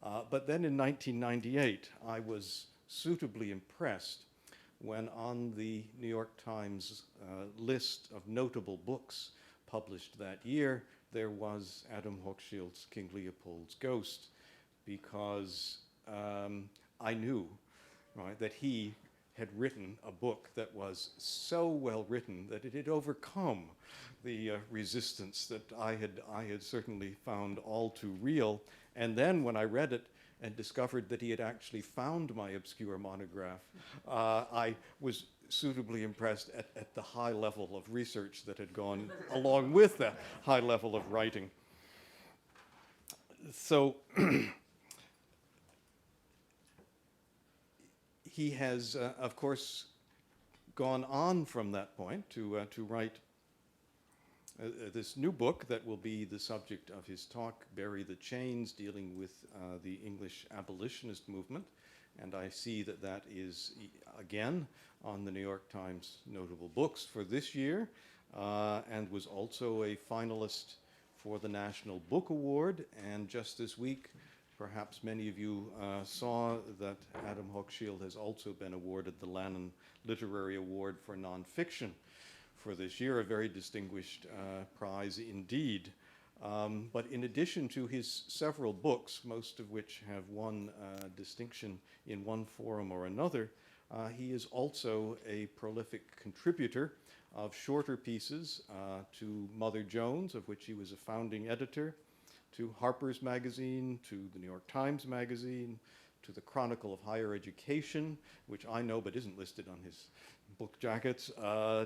But then in 1998, I was suitably impressed when on the New York Times list of notable books published that year, there was Adam Hochschild's King Leopold's Ghost, because I knew, right, that he had written a book that was so well written that it had overcome the resistance that I had certainly found all too real. And then when I read it and discovered that he had actually found my obscure monograph, I was suitably impressed at the high level of research that had gone along with that high level of writing. So he has, of course, gone on from that point to write this new book that will be the subject of his talk, Bury the Chains, dealing with the English abolitionist movement. And I see that that is, again, on the New York Times notable books for this year, and was also a finalist for the National Book Award. And just this week, perhaps many of you saw that Adam Hochschild has also been awarded the Lannan Literary Award for Nonfiction for this year, a very distinguished prize indeed. But in addition to his several books, most of which have won distinction in one forum or another, he is also a prolific contributor of shorter pieces to Mother Jones, of which he was a founding editor, to Harper's Magazine, to the New York Times Magazine, to the Chronicle of Higher Education, which I know but isn't listed on his book jackets,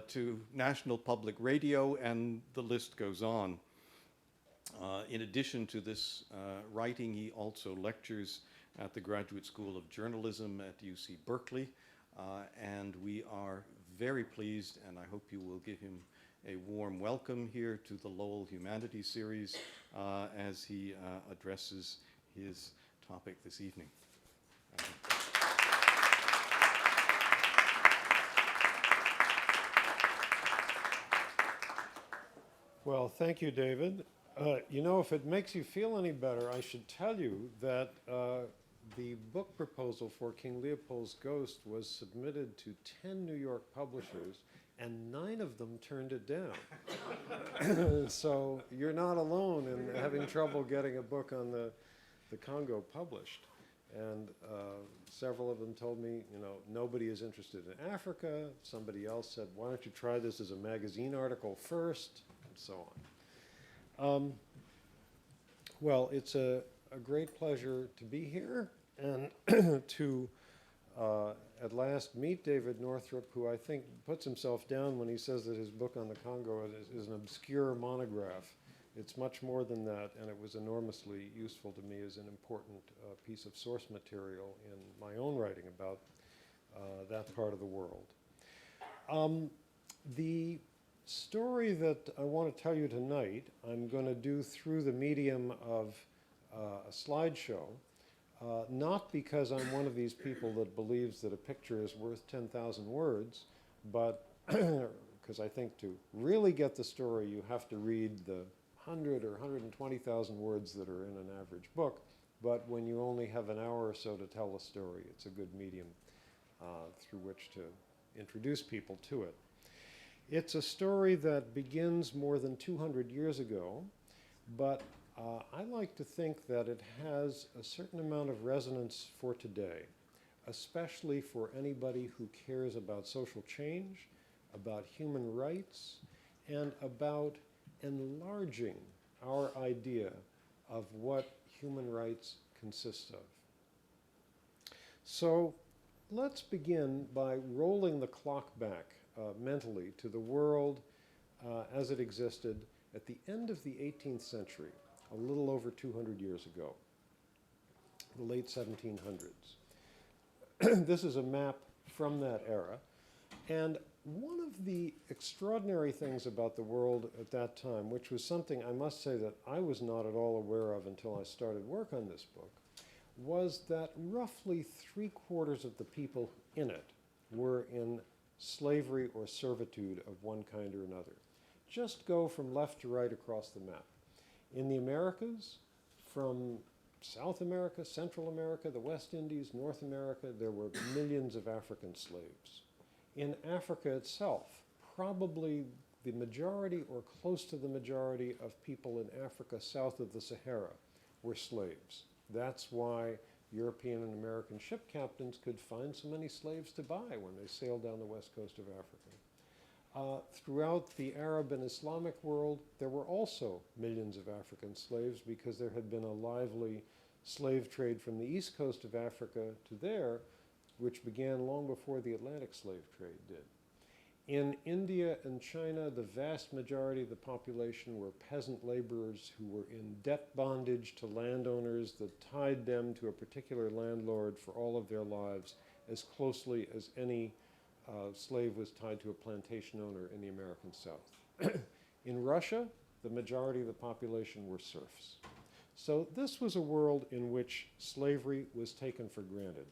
to National Public Radio, and the list goes on. In addition to this writing, he also lectures at the Graduate School of Journalism at UC Berkeley, and we are very pleased, and I hope you will give him a warm welcome here to the Lowell Humanities Series as he addresses his topic this evening. Well, thank you, David. You know, if it makes you feel any better, I should tell you that the book proposal for King Leopold's Ghost was submitted to 10 New York publishers, and 9 of them turned it down. So you're not alone in having trouble getting a book on the Congo published. And several of them told me, you know, nobody is interested in Africa. Somebody else said, why don't you try this as a magazine article first, and so on. Well, it's a great pleasure to be here and to at last meet David Northrop, who I think puts himself down when he says that his book on the Congo is an obscure monograph. It's much more than that, and it was enormously useful to me as an important piece of source material in my own writing about that part of the world. The story that I want to tell you tonight, I'm going to do through the medium of a slideshow, not because I'm one of these people that believes that a picture is worth 10,000 words, but because I think to really get the story, you have to read the 100 or 120,000 words that are in an average book. But when you only have an hour or so to tell a story, it's a good medium through which to introduce people to it. It's a story that begins more than 200 years ago, but I like to think that it has a certain amount of resonance for today, especially for anybody who cares about social change, about human rights, and about enlarging our idea of what human rights consist of. So let's begin by rolling the clock back mentally to the world as it existed at the end of the 18th century, a little over 200 years ago, the late 1700s. This is a map from that era, and one of the extraordinary things about the world at that time, which was something I must say that I was not at all aware of until I started work on this book, was that roughly 3/4 of the people in it were in slavery or servitude of one kind or another. Just go from left to right across the map. In the Americas, from South America, Central America, the West Indies, North America, there were millions of African slaves. In Africa itself, probably the majority or close to the majority of people in Africa south of the Sahara were slaves. That's why European and American ship captains could find so many slaves to buy when they sailed down the west coast of Africa. Throughout the Arab and Islamic world, there were also millions of African slaves because there had been a lively slave trade from the east coast of Africa to there, which began long before the Atlantic slave trade did. In India and China, the vast majority of the population were peasant laborers who were in debt bondage to landowners that tied them to a particular landlord for all of their lives as closely as any slave was tied to a plantation owner in the American South. In Russia, the majority of the population were serfs. So this was a world in which slavery was taken for granted.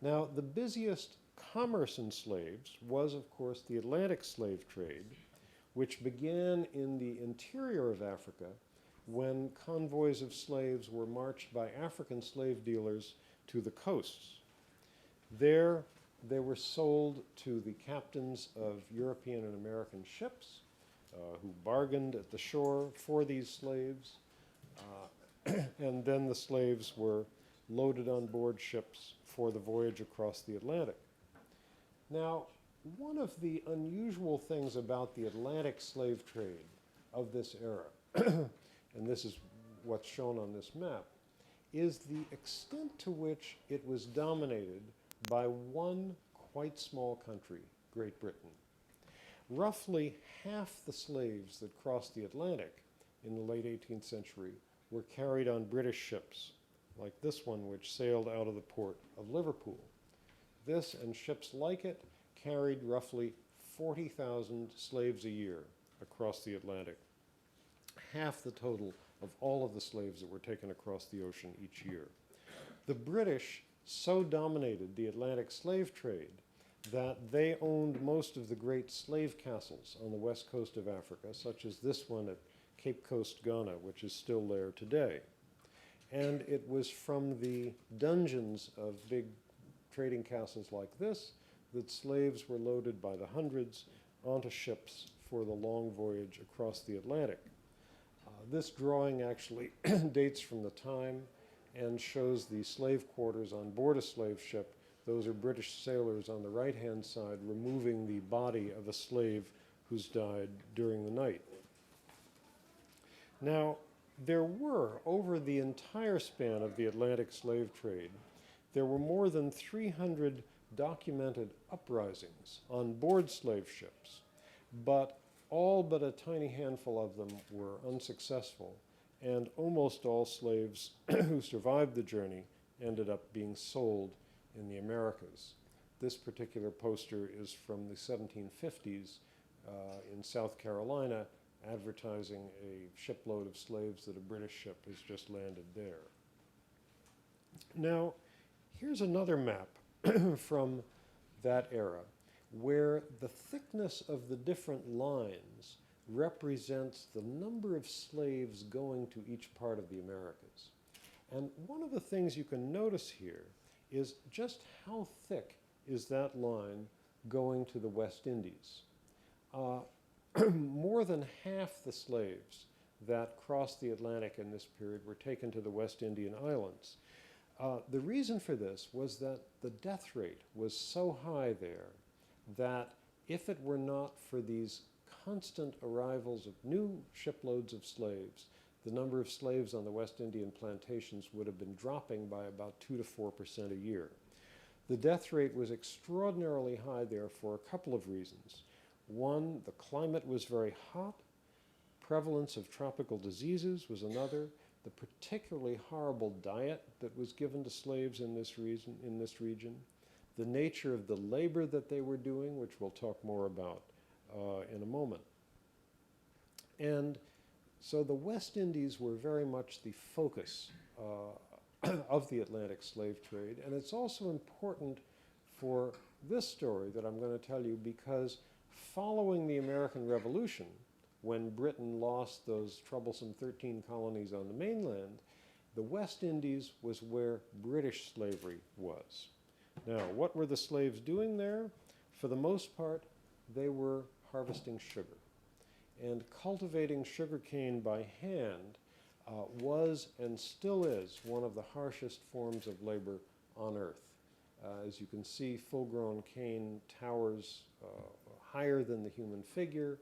Now, the busiest commerce in slaves was, of course, the Atlantic slave trade, which began in the interior of Africa when convoys of slaves were marched by African slave dealers to the coasts. There, they were sold to the captains of European and American ships who bargained at the shore for these slaves, and then the slaves were loaded on board ships for the voyage across the Atlantic. Now, one of the unusual things about the Atlantic slave trade of this era, and this is what's shown on this map, is the extent to which it was dominated by one quite small country, Great Britain. Roughly half the slaves that crossed the Atlantic in the late 18th century were carried on British ships, like this one, which sailed out of the port of Liverpool. This and ships like it carried roughly 40,000 slaves a year across the Atlantic, half the total of all of the slaves that were taken across the ocean each year. The British so dominated the Atlantic slave trade that they owned most of the great slave castles on the west coast of Africa, such as this one at Cape Coast, Ghana, which is still there today. And it was from the dungeons of big trading castles like this that slaves were loaded by the hundreds onto ships for the long voyage across the Atlantic. This drawing actually dates from the time and shows the slave quarters on board a slave ship. Those are British sailors on the right-hand side removing the body of a slave who's died during the night. Now, there were, over the entire span of the Atlantic slave trade, there were more than 300 documented uprisings on board slave ships, but all but a tiny handful of them were unsuccessful, and almost all slaves who survived the journey ended up being sold in the Americas. This particular poster is from the 1750s in South Carolina, advertising a shipload of slaves that a British ship has just landed there. Now, here's another map from that era where the thickness of the different lines represents the number of slaves going to each part of the Americas. And one of the things you can notice here is just how thick is that line going to the West Indies. More than half the slaves that crossed the Atlantic in this period were taken to the West Indian Islands. The reason for this was that the death rate was so high there that if it were not for these constant arrivals of new shiploads of slaves, the number of slaves on the West Indian plantations would have been dropping by about 2 to 4% a year. The death rate was extraordinarily high there for a couple of reasons. One, the climate was very hot. Prevalence of tropical diseases was another. The particularly horrible diet that was given to slaves in this region. The nature of the labor that they were doing, which we'll talk more about in a moment. And so the West Indies were very much the focus of the Atlantic slave trade. And it's also important for this story that I'm going to tell you because following the American Revolution, when Britain lost those troublesome 13 colonies on the mainland, The West Indies was where British slavery was. Now, what were the slaves doing there? For the most part, they were harvesting sugar. And cultivating sugarcane by hand was and still is one of the harshest forms of labor on earth. As you can see, full-grown cane towers higher than the human figure.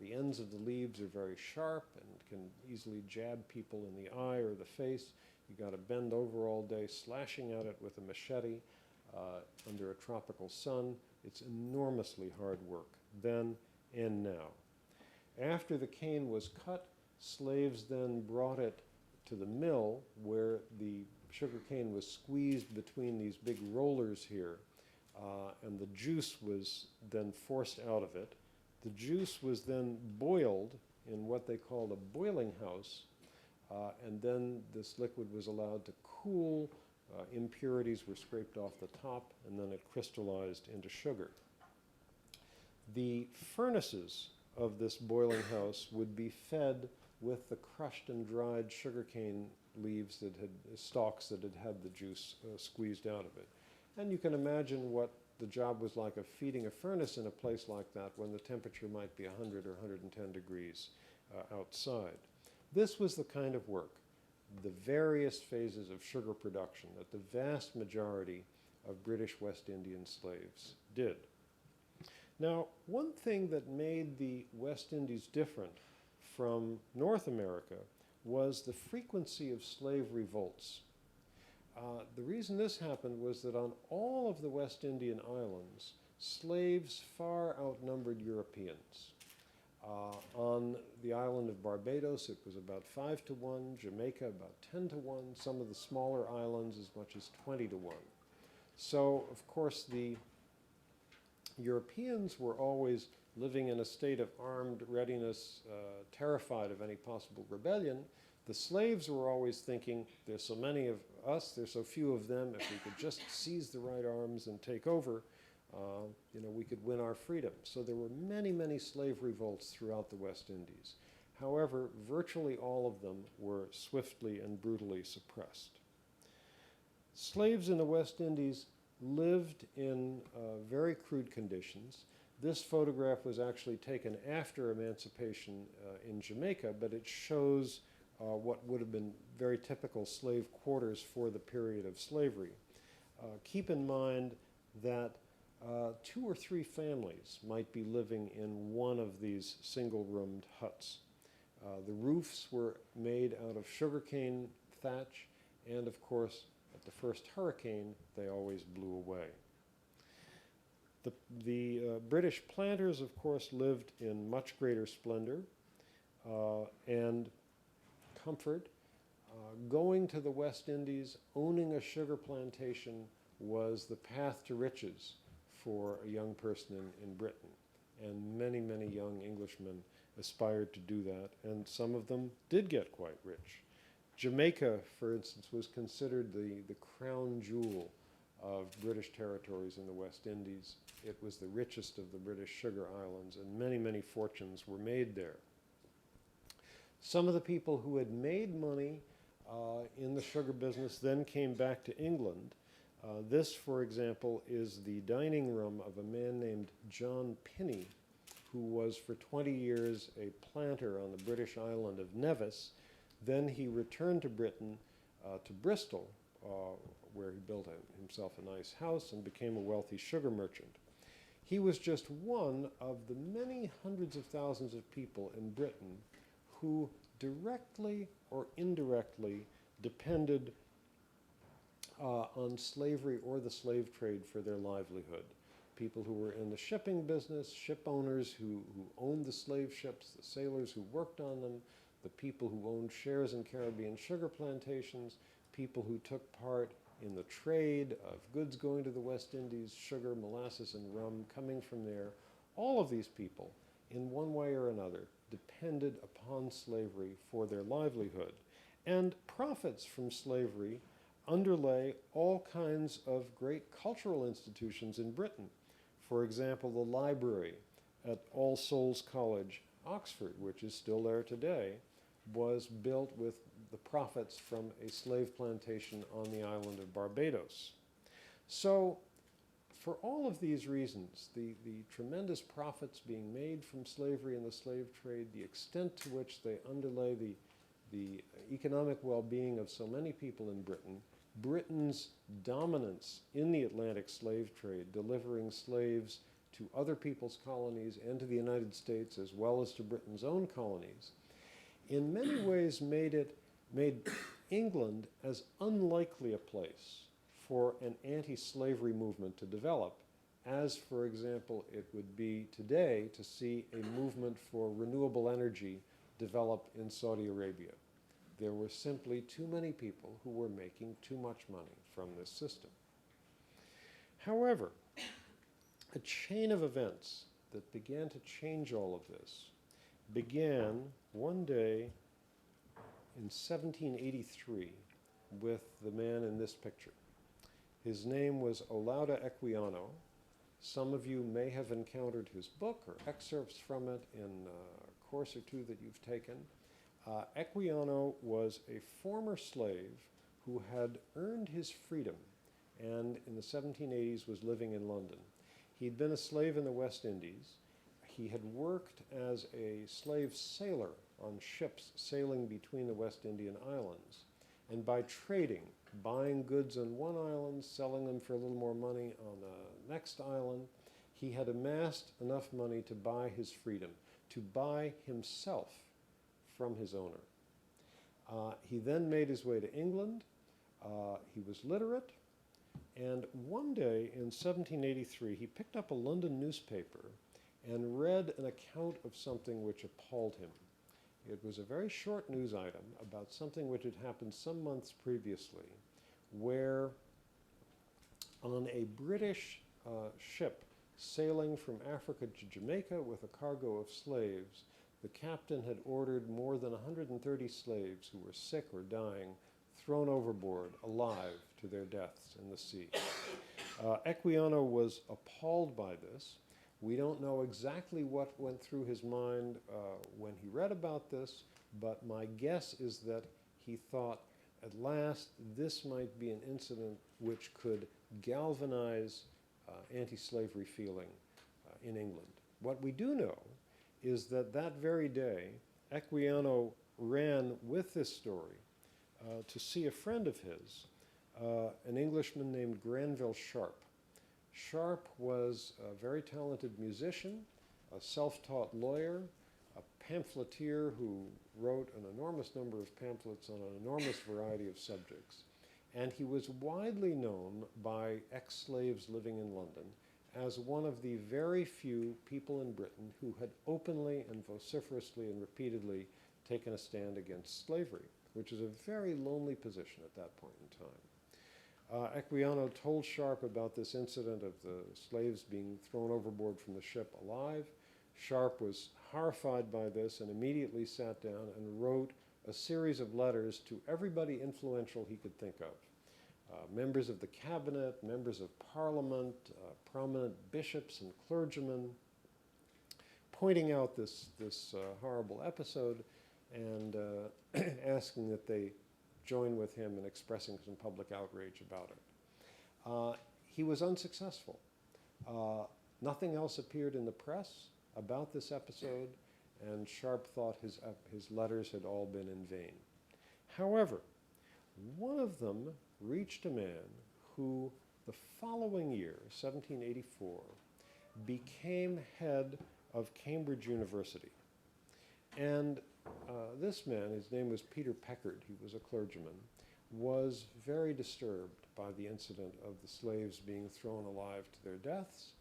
The ends of the leaves are very sharp and can easily jab people in the eye or the face. You got to bend over all day, slashing at it with a machete under a tropical sun. It's enormously hard work, then and now. After the cane was cut, slaves then brought it to the mill where the sugar cane was squeezed between these big rollers here, and the juice was then forced out of it. The juice was then boiled in what they called a boiling house, and then this liquid was allowed to cool. Impurities were scraped off the top, and then it crystallized into sugar. The furnaces of this boiling house would be fed with the crushed and dried sugarcane leaves that had stalks that had the juice squeezed out of it. And you can imagine what the job was like of feeding a furnace in a place like that when the temperature might be 100 or 110 degrees outside. This was the kind of work, the various phases of sugar production that the vast majority of British West Indian slaves did. Now, one thing that made the West Indies different from North America was the frequency of slave revolts. The reason this happened was that on all of the West Indian islands, slaves far outnumbered Europeans. On the island of Barbados, it was about 5 to 1, Jamaica about 10 to 1, some of the smaller islands as much as 20 to 1. So, of course, the Europeans were always living in a state of armed readiness, terrified of any possible rebellion. The slaves were always thinking, there's so many of us, there's so few of them, if we could just seize the right arms and take over, we could win our freedom. So there were many, many slave revolts throughout the West Indies. However, virtually all of them were swiftly and brutally suppressed. Slaves in the West Indies lived in very crude conditions. This photograph was actually taken after emancipation in Jamaica, but it shows what would have been very typical slave quarters for the period of slavery. Keep in mind that 2 or 3 families might be living in one of these single-roomed huts. The roofs were made out of sugarcane thatch, and of course, at the first hurricane, they always blew away. The British planters, of course, lived in much greater splendor and comfort. Going to the West Indies, owning a sugar plantation was the path to riches for a young person in Britain. And many, many young Englishmen aspired to do that, and some of them did get quite rich. Jamaica, for instance, was considered the crown jewel of British territories in the West Indies. It was the richest of the British sugar islands, and many, many fortunes were made there. Some of the people who had made money in the sugar business then came back to England. This, for example, is the dining room of a man named John Pini, who was for 20 years a planter on the British island of Nevis. Then he returned to Britain, to Bristol, where he built himself a nice house and became a wealthy sugar merchant. He was just one of the many hundreds of thousands of people in Britain who directly or indirectly depended on slavery or the slave trade for their livelihood. People who were in the shipping business, ship owners who owned the slave ships, the sailors who worked on them, the people who owned shares in Caribbean sugar plantations, people who took part in the trade of goods going to the West Indies, sugar, molasses, and rum coming from there. All of these people, in one way or another, depended upon slavery for their livelihood. And profits from slavery underlay all kinds of great cultural institutions in Britain. For example, the library at All Souls College, Oxford, which is still there today, was built with the profits from a slave plantation on the island of Barbados. So, for all of these reasons, the tremendous profits being made from slavery and the slave trade, the extent to which they underlay the economic well-being of so many people in Britain, Britain's dominance in the Atlantic slave trade, delivering slaves to other people's colonies and to the United States as well as to Britain's own colonies, in many ways made England as unlikely a place for an anti-slavery movement to develop as, for example, it would be today to see a movement for renewable energy develop in Saudi Arabia. There were simply too many people who were making too much money from this system. However, a chain of events that began to change all of this began one day in 1783 with the man in this picture. His name was Olaudah Equiano. Some of you may have encountered his book or excerpts from it in a course or two that you've taken. Equiano was a former slave who had earned his freedom and in the 1780s was living in London. He'd been a slave in the West Indies. He had worked as a slave sailor on ships sailing between the West Indian islands. And by trading, buying goods on one island, selling them for a little more money on the next island, he had amassed enough money to buy his freedom, to buy himself from his owner. He then made his way to England. He was literate. And one day in 1783, he picked up a London newspaper and read an account of something which appalled him. It was a very short news item about something which had happened some months previously, where on a British ship sailing from Africa to Jamaica with a cargo of slaves, the captain had ordered more than 130 slaves who were sick or dying thrown overboard alive to their deaths in the sea. Equiano was appalled by this. We don't know exactly what went through his mind when he read about this, but my guess is that he thought, at last, this might be an incident which could galvanize anti-slavery feeling in England. What we do know is that that very day, Equiano ran with this story to see a friend of his, an Englishman named Granville Sharp. Sharp was a very talented musician, a self-taught lawyer, a pamphleteer who wrote an enormous number of pamphlets on an enormous variety of subjects. And he was widely known by ex-slaves living in London as one of the very few people in Britain who had openly and vociferously and repeatedly taken a stand against slavery, which is a very lonely position at that point in time. Equiano told Sharp about this incident of the slaves being thrown overboard from the ship alive. Sharp was horrified by this and immediately sat down and wrote a series of letters to everybody influential he could think of. Members of the cabinet, members of parliament, prominent bishops and clergymen, pointing out this horrible episode and asking that they join with him in expressing some public outrage about it. He was unsuccessful. Nothing else appeared in the press about this episode, and Sharp thought his letters had all been in vain. However, one of them reached a man who, the following year, 1784, became head of Cambridge University. And this man, his name was Peter Packard, he was a clergyman, was very disturbed by the incident of the slaves being thrown alive to their deaths.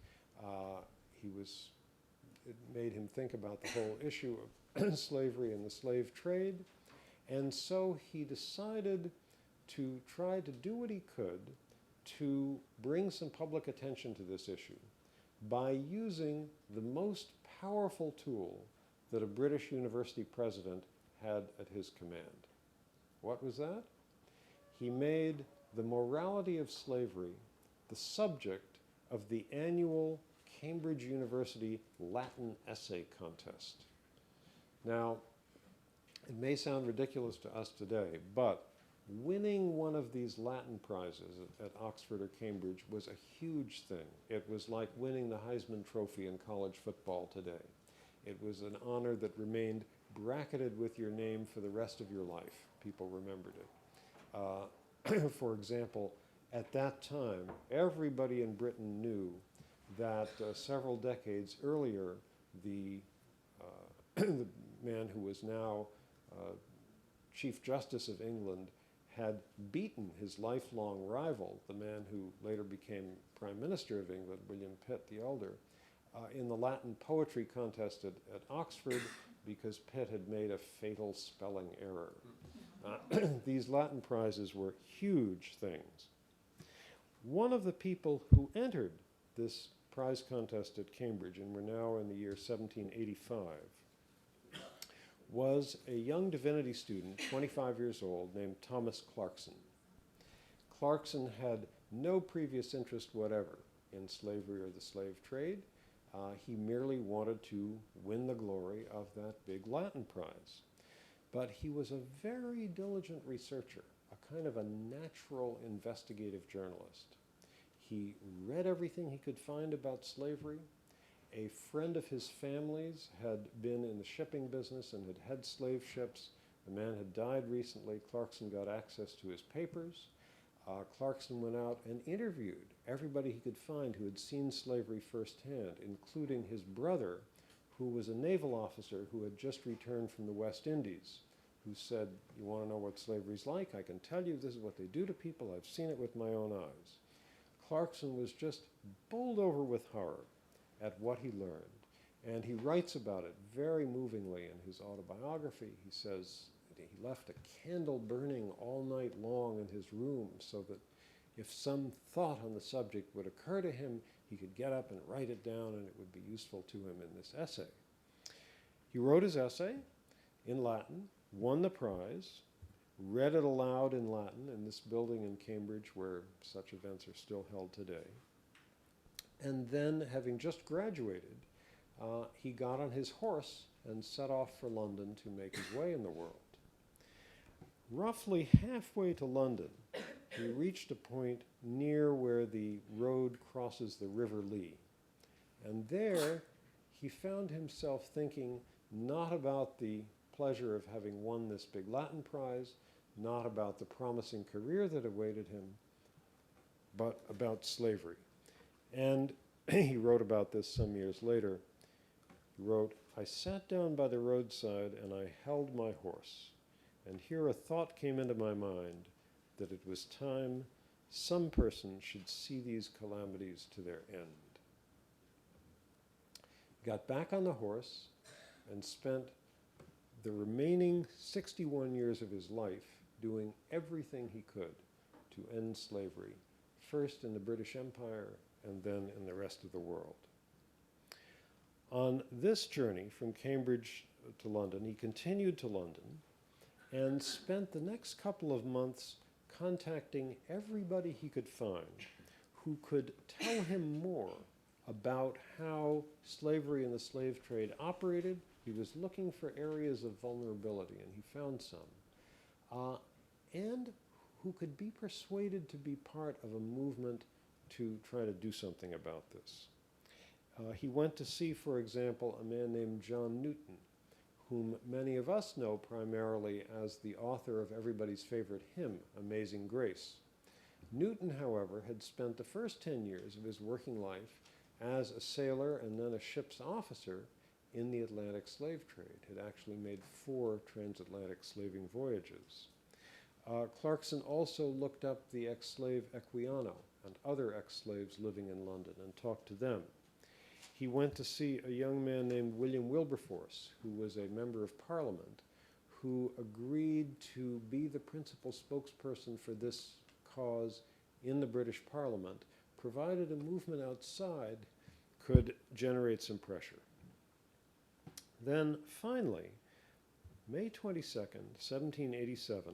It made him think about the whole issue of slavery and the slave trade. And so he decided to try to do what he could to bring some public attention to this issue by using the most powerful tool that a British university president had at his command. What was that? He made the morality of slavery the subject of the annual Cambridge University Latin essay contest. Now, It may sound ridiculous to us today, but winning one of these Latin prizes at Oxford or Cambridge was a huge thing. It was like winning the Heisman Trophy in college football today. It was an honor that remained bracketed with your name for the rest of your life. People remembered it. For example, at that time, everybody in Britain knew that several decades earlier, the the man who was now Chief Justice of England had beaten his lifelong rival, the man who later became Prime Minister of England, William Pitt the Elder, in the Latin poetry contest at Oxford because Pitt had made a fatal spelling error. These Latin prizes were huge things. One of the people who entered this prize contest at Cambridge, and we're now in the year 1785, was a young divinity student, 25 years old, named Thomas Clarkson. Clarkson had no previous interest whatever in slavery or the slave trade. He merely wanted to win the glory of that big Latin prize. But he was a very diligent researcher, a kind of a natural investigative journalist. He read everything he could find about slavery. A friend of his family's had been in the shipping business and had had slave ships. The man had died recently. Clarkson got access to his papers. Clarkson went out and interviewed everybody he could find who had seen slavery firsthand, including his brother, who was a naval officer who had just returned from the West Indies, who said, "You want to know what slavery's like? I can tell you this is what they do to people. I've seen it with my own eyes." Clarkson was just bowled over with horror at what he learned. And he writes about it very movingly in his autobiography. He says that he left a candle burning all night long in his room so that if some thought on the subject would occur to him, he could get up and write it down and it would be useful to him in this essay. He wrote his essay in Latin, won the prize, read it aloud in Latin in this building in Cambridge where such events are still held today. And then, having just graduated, he got on his horse and set off for London to make his way in the world. Roughly halfway to London, he reached a point near where the road crosses the River Lee. And there, he found himself thinking not about the pleasure of having won this big Latin prize, not about the promising career that awaited him, but about slavery. And he wrote about this some years later. He wrote, "I sat down by the roadside and I held my horse. And here a thought came into my mind that it was time some person should see these calamities to their end." He got back on the horse and spent the remaining 61 years of his life doing everything he could to end slavery, first in the British Empire and then in the rest of the world. On this journey from Cambridge to London, he continued to London and spent the next couple of months contacting everybody he could find who could tell him more about how slavery and the slave trade operated. He was looking for areas of vulnerability, and he found some, and who could be persuaded to be part of a movement to try to do something about this. He went to see, for example, a man named John Newton, whom many of us know primarily as the author of everybody's favorite hymn, Amazing Grace. Newton, however, had spent the first 10 years of his working life as a sailor and then a ship's officer in the Atlantic slave trade, had actually made 4 transatlantic slaving voyages. Clarkson also looked up the ex-slave Equiano and other ex-slaves living in London and talked to them. He went to see a young man named William Wilberforce, who was a member of Parliament, who agreed to be the principal spokesperson for this cause in the British Parliament, provided a movement outside could generate some pressure. Then, finally, May 22nd, 1787,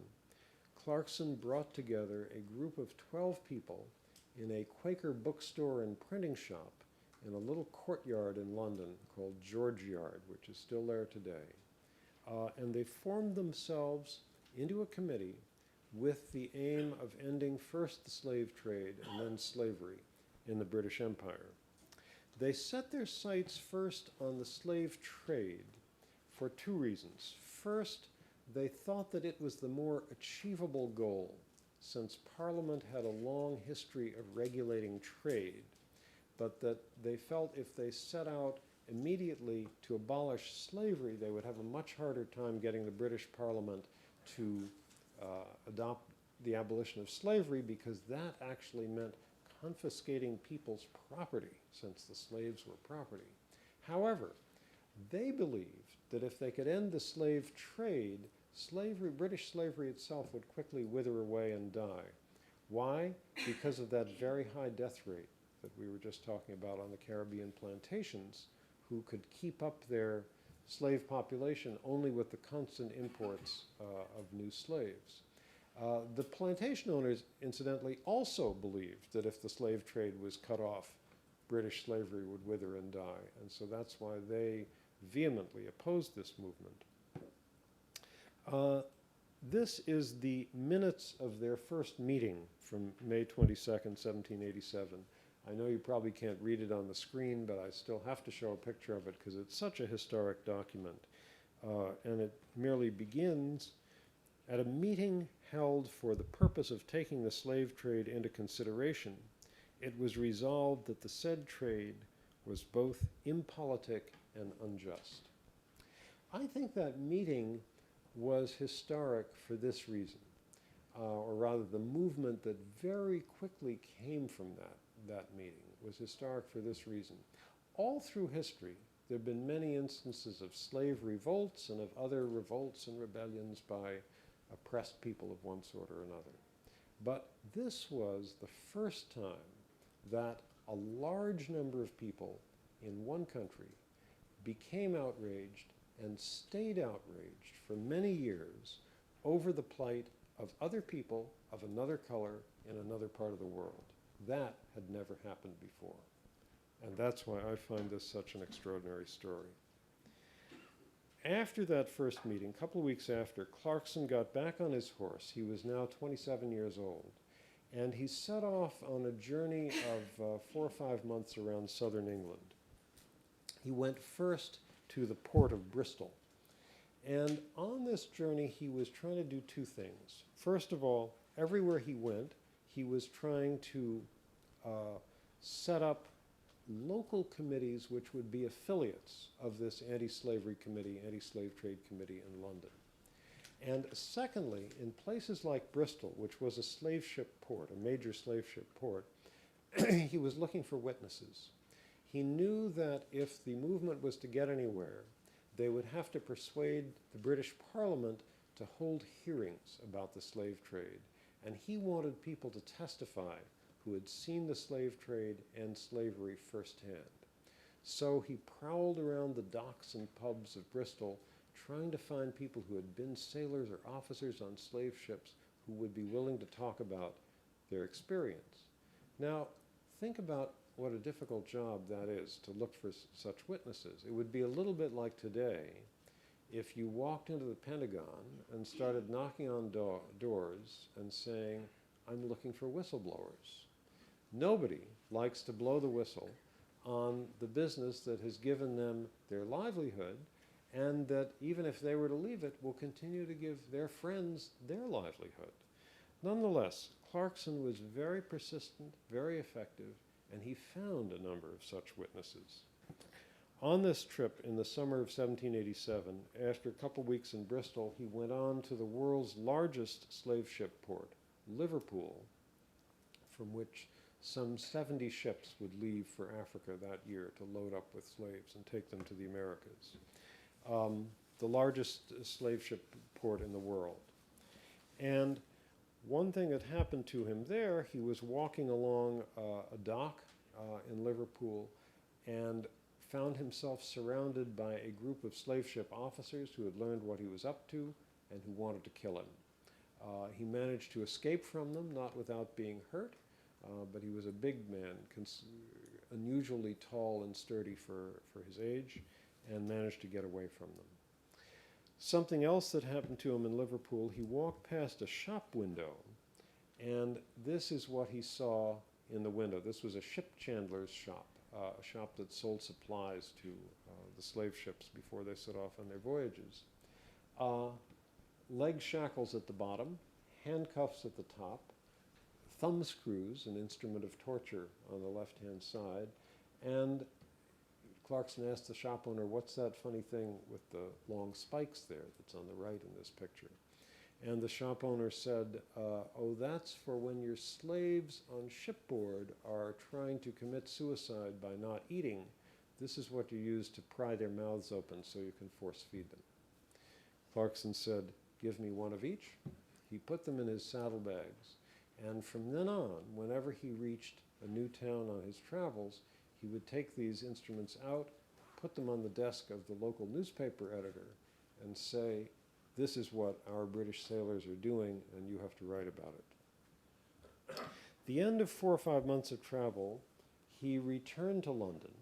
Clarkson brought together a group of 12 people in a Quaker bookstore and printing shop in a little courtyard in London called George Yard, which is still there today. and they formed themselves into a committee with the aim of ending first the slave trade and then slavery in the British Empire. They set their sights first on the slave trade for two reasons. First, they thought that it was the more achievable goal, since Parliament had a long history of regulating trade, but that they felt if they set out immediately to abolish slavery, they would have a much harder time getting the British Parliament to adopt the abolition of slavery, because that actually meant confiscating people's property, since the slaves were property. However, they believed that if they could end the slave trade, British slavery itself would quickly wither away and die. Why? Because of that very high death rate that we were just talking about on the Caribbean plantations, who could keep up their slave population only with the constant imports of new slaves. The plantation owners, incidentally, also believed that if the slave trade was cut off, British slavery would wither and die. And so that's why they vehemently opposed this movement. This is the minutes of their first meeting from May 22nd, 1787. I know you probably can't read it on the screen, but I still have to show a picture of it because it's such a historic document. And it merely begins, "At a meeting held for the purpose of taking the slave trade into consideration, it was resolved that the said trade was both impolitic and unjust." I think that meeting was historic for this reason, or rather the movement that very quickly came from that meeting was historic for this reason. All through history, there have been many instances of slave revolts and of other revolts and rebellions by oppressed people of one sort or another. But this was the first time that a large number of people in one country became outraged and stayed outraged for many years over the plight of other people of another color in another part of the world. That had never happened before. And that's why I find this such an extraordinary story. After that first meeting, a couple of weeks after, Clarkson got back on his horse. He was now 27 years old. And he set off on a journey of 4 or 5 months around southern England. He went first to the port of Bristol. And on this journey, he was trying to do two things. First of all, everywhere he went, he was trying to set up local committees which would be affiliates of this anti-slavery committee, anti-slave trade committee in London. And secondly, in places like Bristol, which was a slave ship port, a major slave ship port, he was looking for witnesses. He knew that if the movement was to get anywhere, they would have to persuade the British Parliament to hold hearings about the slave trade. And he wanted people to testify who had seen the slave trade and slavery firsthand. So he prowled around the docks and pubs of Bristol, trying to find people who had been sailors or officers on slave ships who would be willing to talk about their experience. Now, think about what a difficult job that is, to look for such witnesses. It would be a little bit like today if you walked into the Pentagon and started knocking on doors and saying, "I'm looking for whistleblowers." Nobody likes to blow the whistle on the business that has given them their livelihood, and that even if they were to leave it, will continue to give their friends their livelihood. Nonetheless, Clarkson was very persistent, very effective, and he found a number of such witnesses. On this trip in the summer of 1787, after a couple weeks in Bristol, he went on to the world's largest slave ship port, Liverpool, from which some 70 ships would leave for Africa that year to load up with slaves and take them to the Americas. The largest slave ship port in the world. And one thing that happened to him there, he was walking along a dock in Liverpool and found himself surrounded by a group of slave ship officers who had learned what he was up to and who wanted to kill him. He managed to escape from them, not without being hurt, but he was a big man, unusually tall and sturdy for his age, and managed to get away from them. Something else that happened to him in Liverpool, he walked past a shop window, and this is what he saw in the window. This was a ship chandler's shop, a shop that sold supplies to the slave ships before they set off on their voyages. Leg shackles at the bottom, handcuffs at the top, thumb screws, an instrument of torture, on the left-hand side, and Clarkson asked the shop owner, "What's that funny thing with the long spikes there that's on the right in this picture?" And the shop owner said, "Oh, that's for when your slaves on shipboard are trying to commit suicide by not eating. This is what you use to pry their mouths open so you can force feed them." Clarkson said, "Give me one of each." He put them in his saddlebags, and from then on, whenever he reached a new town on his travels, he would take these instruments out, put them on the desk of the local newspaper editor, and say, "This is what our British sailors are doing, and you have to write about it." The end of 4 or 5 months of travel, he returned to London,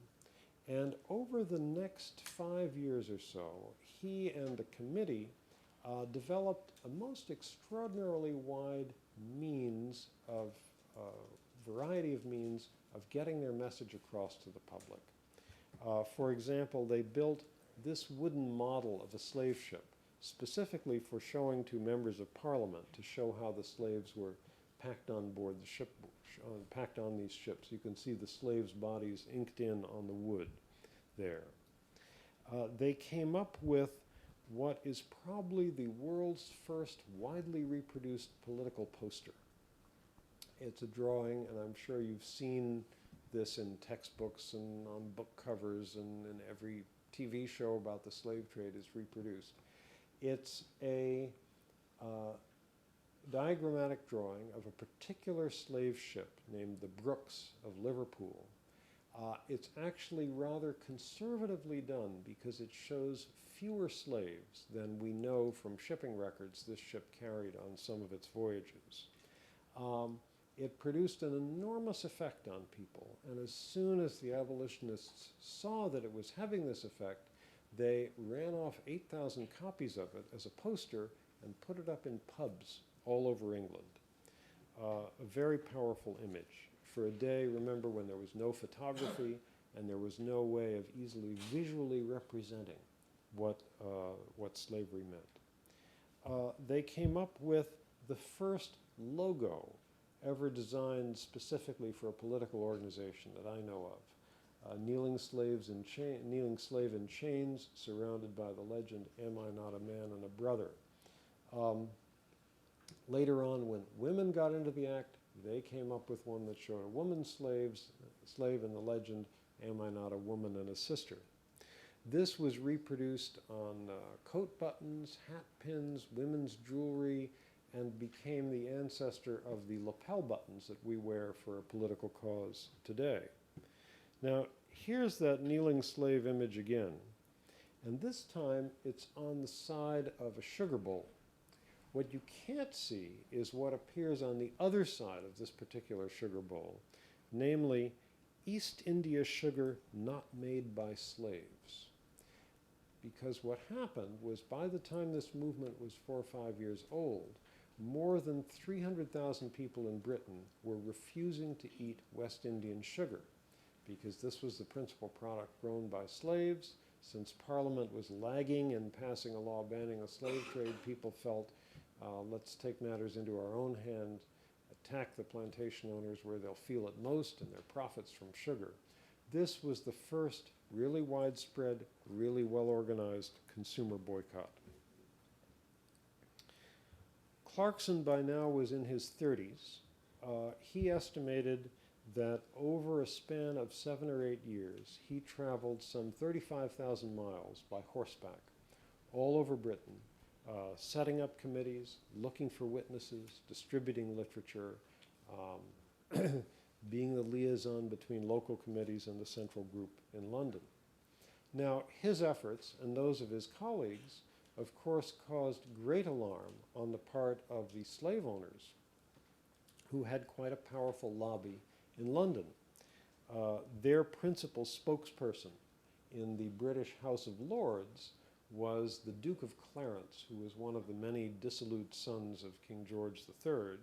and over the next 5 years or so, he and a committee developed a most extraordinarily wide means of, variety of means of getting their message across to the public. For example, they built this wooden model of a slave ship, specifically for showing to members of parliament to show how the slaves were packed on board the ship, packed on these ships. You can see the slaves' bodies inked in on the wood there. They came up with what is probably the world's first widely reproduced political poster. It's a drawing, and I'm sure you've seen this in textbooks and on book covers, and in every TV show about the slave trade is reproduced. It's a diagrammatic drawing of a particular slave ship named the Brooks of Liverpool. It's actually rather conservatively done because it shows fewer slaves than we know from shipping records this ship carried on some of its voyages. It produced an enormous effect on people, and as soon as the abolitionists saw that it was having this effect, they ran off 8,000 copies of it as a poster and put it up in pubs all over England. A very powerful image. For a day, remember, when there was no photography and there was no way of easily visually representing what slavery meant. They came up with the first logo ever designed specifically for a political organization that I know of. Kneeling slave in chains, surrounded by the legend, "Am I not a man and a brother?" Later on, when women got into the act, they came up with one that showed a woman slave and the legend, "Am I not a woman and a sister?" This was reproduced on coat buttons, hat pins, women's jewelry, and became the ancestor of the lapel buttons that we wear for a political cause today. Now, here's that kneeling slave image again, and this time it's on the side of a sugar bowl. What you can't see is what appears on the other side of this particular sugar bowl, namely East India sugar not made by slaves. Because what happened was, by the time this movement was 4 or 5 years old, more than 300,000 people in Britain were refusing to eat West Indian sugar, because this was the principal product grown by slaves. Since Parliament was lagging in passing a law banning the slave trade, people felt, let's take matters into our own hand, attack the plantation owners where they'll feel it most and their profits from sugar. This was the first really widespread, really well-organized consumer boycott. Clarkson by now was in his 30s. He estimated that over a span of 7 or 8 years, he traveled some 35,000 miles by horseback all over Britain, setting up committees, looking for witnesses, distributing literature, being the liaison between local committees and the central group in London. Now, his efforts and those of his colleagues, of course, caused great alarm on the part of the slave owners, who had quite a powerful lobby in London. Their principal spokesperson in the British House of Lords was the Duke of Clarence, who was one of the many dissolute sons of King George III.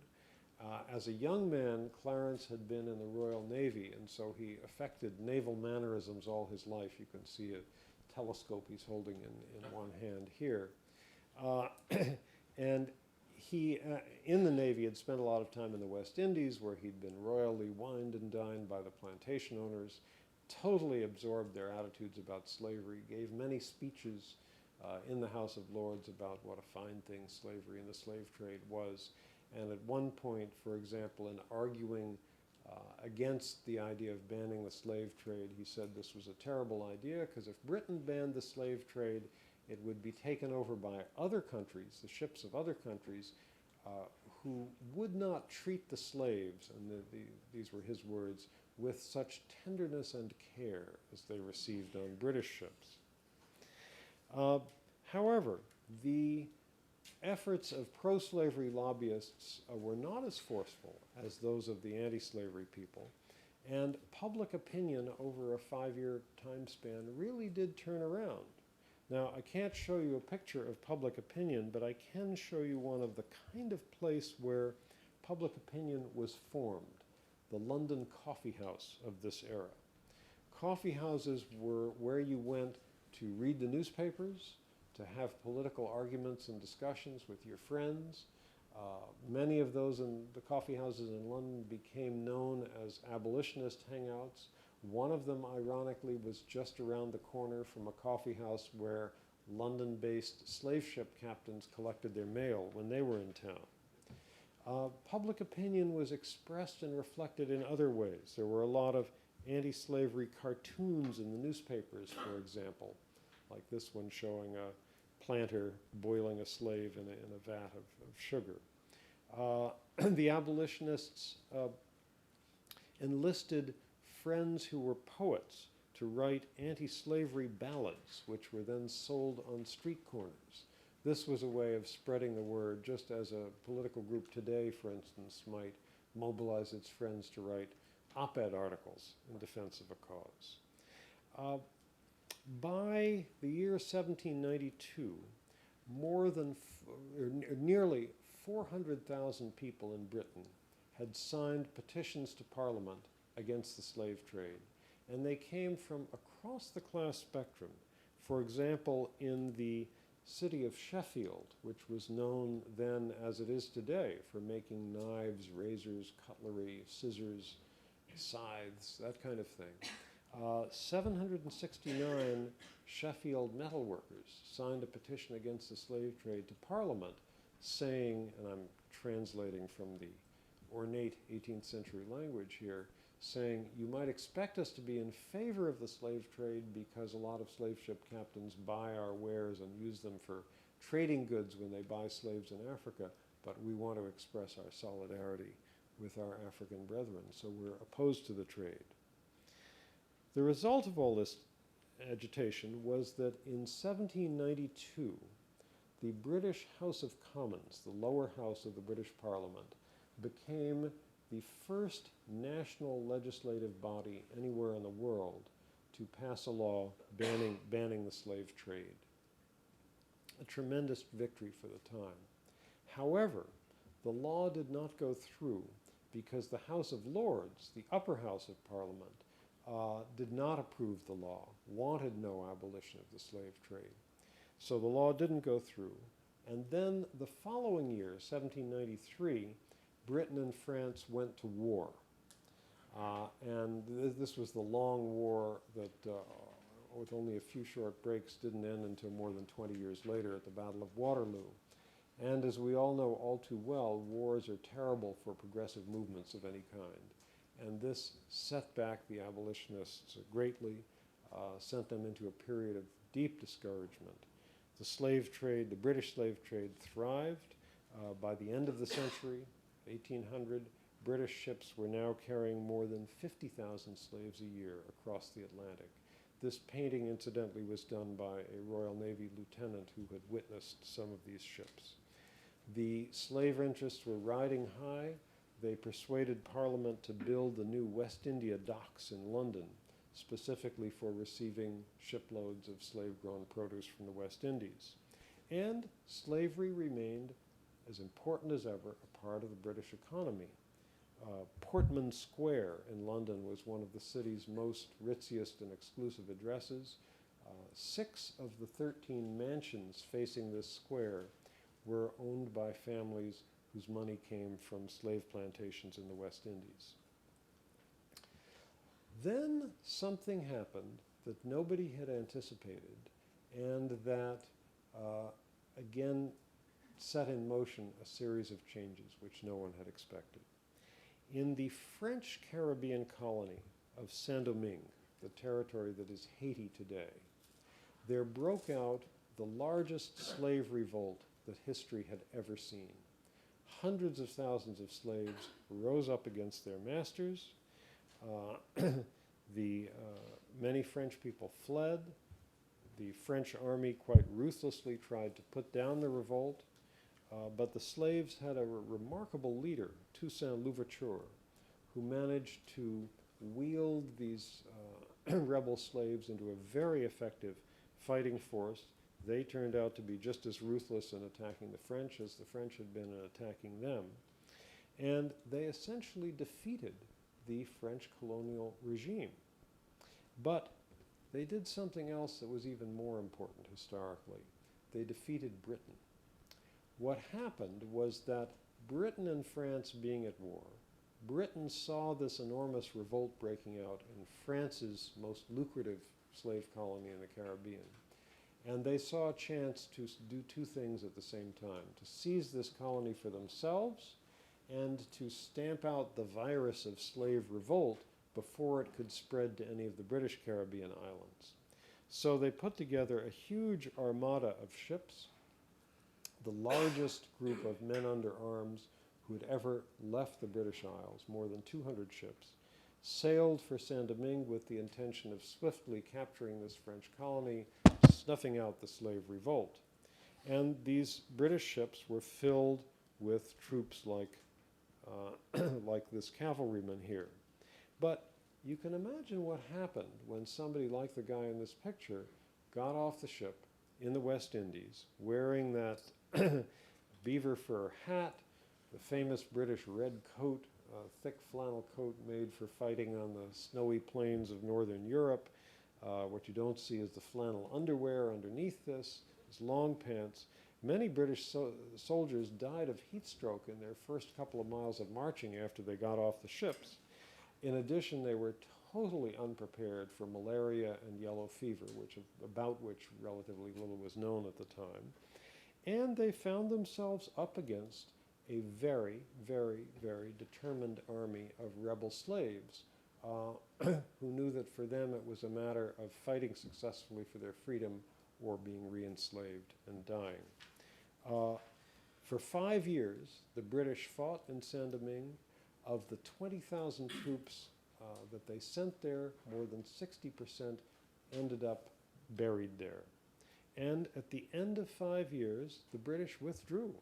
As a young man, Clarence had been in the Royal Navy, and so he affected naval mannerisms all his life. You can see a telescope he's holding in one hand here. And he, in the Navy, had spent a lot of time in the West Indies, where he'd been royally wined and dined by the plantation owners, totally absorbed their attitudes about slavery, gave many speeches in the House of Lords about what a fine thing slavery and the slave trade was. And at one point, for example, in arguing against the idea of banning the slave trade, he said this was a terrible idea because if Britain banned the slave trade, it would be taken over by other countries, the ships of other countries, who would not treat the slaves, and these were his words, with such tenderness and care as they received on British ships. However, the efforts of pro-slavery lobbyists were not as forceful as those of the anti-slavery people, and public opinion over a 5-year time span really did turn around. Now, I can't show you a picture of public opinion, but I can show you one of the kind of place where public opinion was formed, the London coffee house of this era. Coffee houses were where you went to read the newspapers, to have political arguments and discussions with your friends. Many of those in the coffee houses in London became known as abolitionist hangouts. One of them, ironically, was just around the corner from a coffee house where London-based slave ship captains collected their mail when they were in town. Public opinion was expressed and reflected in other ways. There were a lot of anti-slavery cartoons in the newspapers, for example, like this one showing a planter boiling a slave in a vat of sugar. The abolitionists enlisted friends who were poets to write anti-slavery ballads, which were then sold on street corners. This was a way of spreading the word, just as a political group today, for instance, might mobilize its friends to write op-ed articles in defense of a cause. By the year 1792, nearly 400,000 people in Britain had signed petitions to Parliament against the slave trade, and they came from across the class spectrum. For example, in the city of Sheffield, which was known then as it is today for making knives, razors, cutlery, scissors, scythes, that kind of thing. 769 Sheffield metalworkers signed a petition against the slave trade to Parliament saying, and I'm translating from the ornate 18th century language here, saying you might expect us to be in favor of the slave trade because a lot of slave ship captains buy our wares and use them for trading goods when they buy slaves in Africa, but we want to express our solidarity with our African brethren, so we're opposed to the trade. The result of all this agitation was that in 1792, the British House of Commons, the lower house of the British Parliament, became the first national legislative body anywhere in the world to pass a law banning the slave trade. A tremendous victory for the time. However, the law did not go through because the House of Lords, the upper house of Parliament, did not approve the law, wanted no abolition of the slave trade. So the law didn't go through. And then the following year, 1793, Britain and France went to war. And this was the long war that, with only a few short breaks, didn't end until more than 20 years later at the Battle of Waterloo. And as we all know all too well, wars are terrible for progressive movements of any kind. And this set back the abolitionists greatly, sent them into a period of deep discouragement. The slave trade, the British slave trade, thrived. By the end of the century, 1800, British ships were now carrying more than 50,000 slaves a year across the Atlantic. This painting, incidentally, was done by a Royal Navy lieutenant who had witnessed some of these ships. The slave interests were riding high. They persuaded Parliament to build the new West India docks in London specifically for receiving shiploads of slave-grown produce from the West Indies. And slavery remained as important as ever a part of the British economy. Portman Square in London was one of the city's most ritziest and exclusive addresses. 6 of the 13 mansions facing this square were owned by families whose money came from slave plantations in the West Indies. Then something happened that nobody had anticipated, and that again set in motion a series of changes which no one had expected. In the French Caribbean colony of Saint-Domingue, the territory that is Haiti today, there broke out the largest slave revolt that history had ever seen. Hundreds of thousands of slaves rose up against their masters. Many French people fled. The French army quite ruthlessly tried to put down the revolt, but the slaves had a remarkable leader, Toussaint Louverture, who managed to wield these rebel slaves into a very effective fighting force. They turned out to be just as ruthless in attacking the French as the French had been in attacking them. And they essentially defeated the French colonial regime. But they did something else that was even more important historically. They defeated Britain. What happened was that Britain and France being at war, Britain saw this enormous revolt breaking out in France's most lucrative slave colony in the Caribbean. And they saw a chance to do 2 things at the same time: to seize this colony for themselves and to stamp out the virus of slave revolt before it could spread to any of the British Caribbean islands. So they put together a huge armada of ships, the largest group of men under arms who had ever left the British Isles, more than 200 ships, sailed for Saint-Domingue with the intention of swiftly capturing this French colony, snuffing out the slave revolt. And these British ships were filled with troops like this cavalryman here. But you can imagine what happened when somebody like the guy in this picture got off the ship in the West Indies, wearing that beaver fur hat, the famous British red coat, thick flannel coat made for fighting on the snowy plains of northern Europe. What you don't see is the flannel underwear underneath this, his long pants. Many British soldiers died of heat stroke in their first couple of miles of marching after they got off the ships. In addition, they were totally unprepared for malaria and yellow fever, about which relatively little was known at the time. And they found themselves up against a very, very, very determined army of rebel slaves who knew that for them it was a matter of fighting successfully for their freedom or being re-enslaved and dying. For 5 years, the British fought in Saint-Domingue. Of the 20,000 troops that they sent there, more than 60% ended up buried there. And at the end of 5 years, the British withdrew.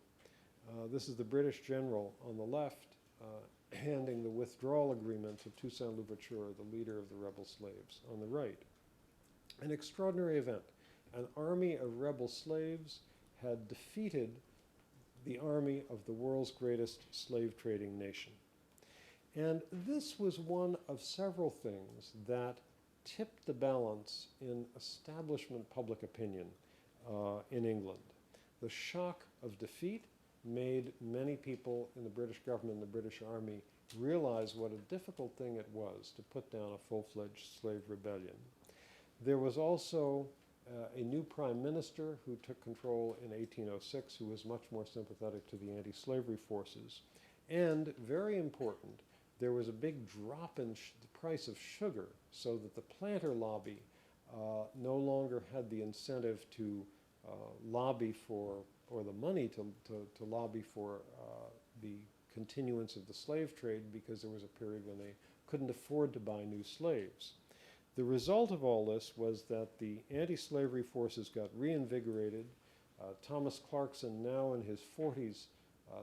This is the British general on the left handing the withdrawal agreement to Toussaint Louverture, the leader of the rebel slaves, on the right. An extraordinary event. An army of rebel slaves had defeated the army of the world's greatest slave trading nation. And this was one of several things that tipped the balance in establishment public opinion in England. The shock of defeat made many people in the British government and the British Army realize what a difficult thing it was to put down a full-fledged slave rebellion. There was also a new prime minister who took control in 1806, who was much more sympathetic to the anti-slavery forces. And very important, there was a big drop in the price of sugar, so that the planter lobby no longer had the incentive to lobby for, or the money to lobby for the continuance of the slave trade, because there was a period when they couldn't afford to buy new slaves. The result of all this was that the anti-slavery forces got reinvigorated. Thomas Clarkson, now in his 40s,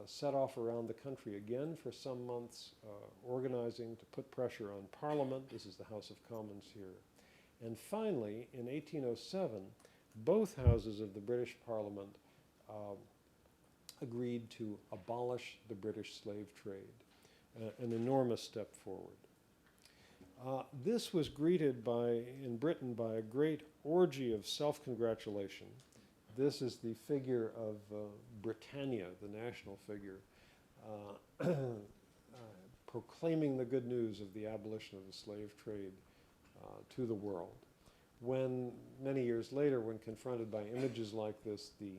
set off around the country again for some months, organizing to put pressure on Parliament. This is the House of Commons here. And finally, in 1807, both houses of the British Parliament agreed to abolish the British slave trade, an enormous step forward. This was greeted in Britain by a great orgy of self-congratulation. This is the figure of Britannia, the national figure, proclaiming the good news of the abolition of the slave trade to the world. When, many years later, when confronted by images like this, the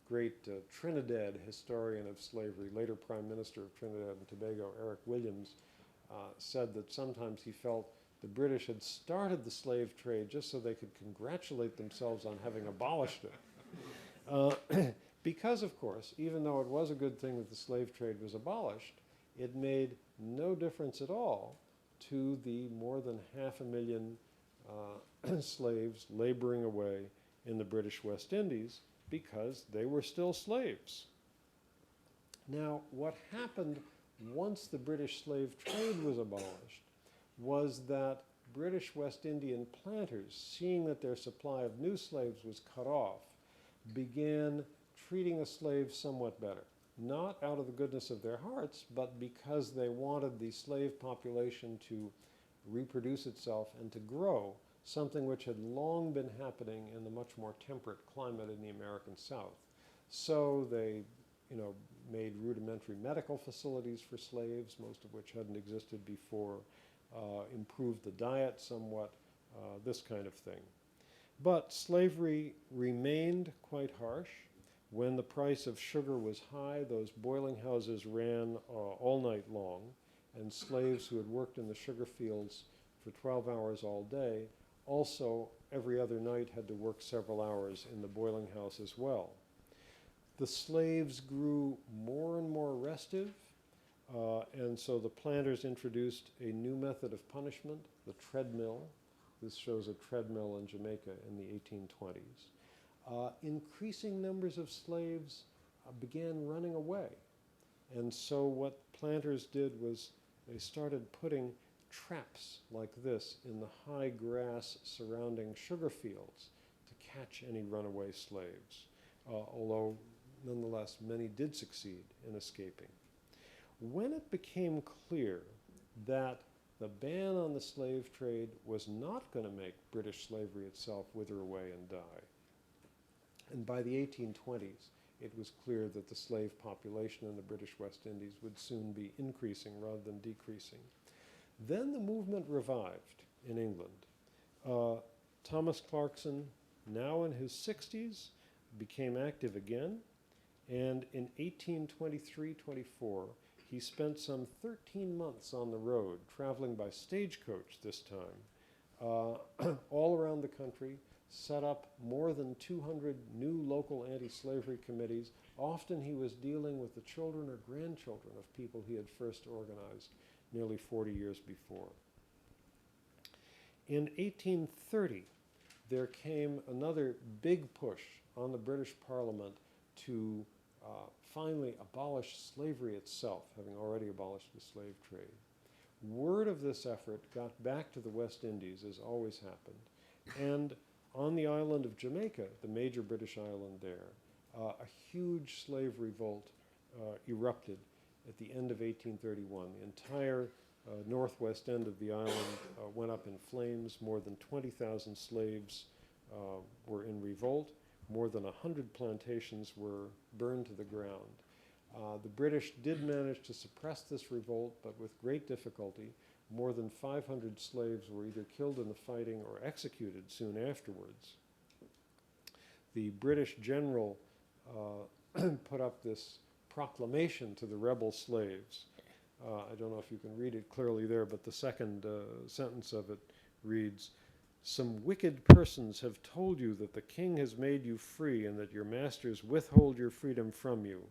great Trinidad historian of slavery, later Prime Minister of Trinidad and Tobago, Eric Williams, said that sometimes he felt the British had started the slave trade just so they could congratulate themselves on having abolished it. Because, of course, even though it was a good thing that the slave trade was abolished, it made no difference at all to the more than 500,000 slaves laboring away in the British West Indies, because they were still slaves. Now, what happened once the British slave trade was abolished was that British West Indian planters, seeing that their supply of new slaves was cut off, began treating the slaves somewhat better. Not out of the goodness of their hearts, but because they wanted the slave population to reproduce itself and to grow, something which had long been happening in the much more temperate climate in the American South. So they, made rudimentary medical facilities for slaves, most of which hadn't existed before, improved the diet somewhat, this kind of thing. But slavery remained quite harsh. When the price of sugar was high, those boiling houses ran all night long, and slaves who had worked in the sugar fields for 12 hours all day also every other night had to work several hours in the boiling house as well. The slaves grew more and more restive, and so the planters introduced a new method of punishment, the treadmill. This shows a treadmill in Jamaica in the 1820s. Increasing numbers of slaves began running away. And so what planters did was they started putting traps like this in the high grass surrounding sugar fields to catch any runaway slaves, although nonetheless many did succeed in escaping. When it became clear that the ban on the slave trade was not going to make British slavery itself wither away and die, and by the 1820s it was clear that the slave population in the British West Indies would soon be increasing rather than decreasing, then the movement revived in England. Thomas Clarkson, now in his 60s, became active again, and in 1823-24 he spent some 13 months on the road, traveling by stagecoach this time, all around the country, set up more than 200 new local anti-slavery committees. Often he was dealing with the children or grandchildren of people he had first organized nearly 40 years before. In 1830, there came another big push on the British Parliament to finally abolish slavery itself, having already abolished the slave trade. Word of this effort got back to the West Indies, as always happened, and on the island of Jamaica, the major British island there, a huge slave revolt erupted at the end of 1831. The entire northwest end of the island went up in flames. More than 20,000 slaves were in revolt. More than 100 plantations were burned to the ground. The British did manage to suppress this revolt, but with great difficulty. More than 500 slaves were either killed in the fighting or executed soon afterwards. The British general put up this proclamation to the rebel slaves. I don't know if you can read it clearly there, but the second sentence of it reads, "Some wicked persons have told you that the king has made you free and that your masters withhold your freedom from you.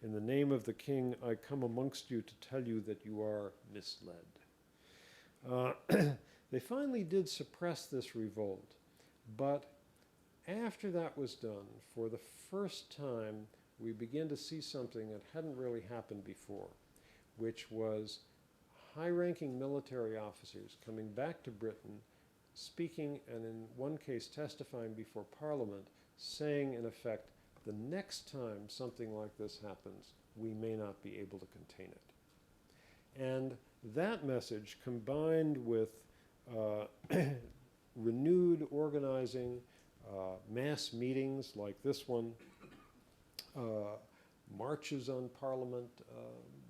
In the name of the king, I come amongst you to tell you that you are misled." They finally did suppress this revolt, but after that was done, for the first time, we begin to see something that hadn't really happened before, which was high-ranking military officers coming back to Britain, speaking and in one case testifying before Parliament, saying in effect, the next time something like this happens, we may not be able to contain it. And that message, combined with renewed organizing, mass meetings like this one, marches on Parliament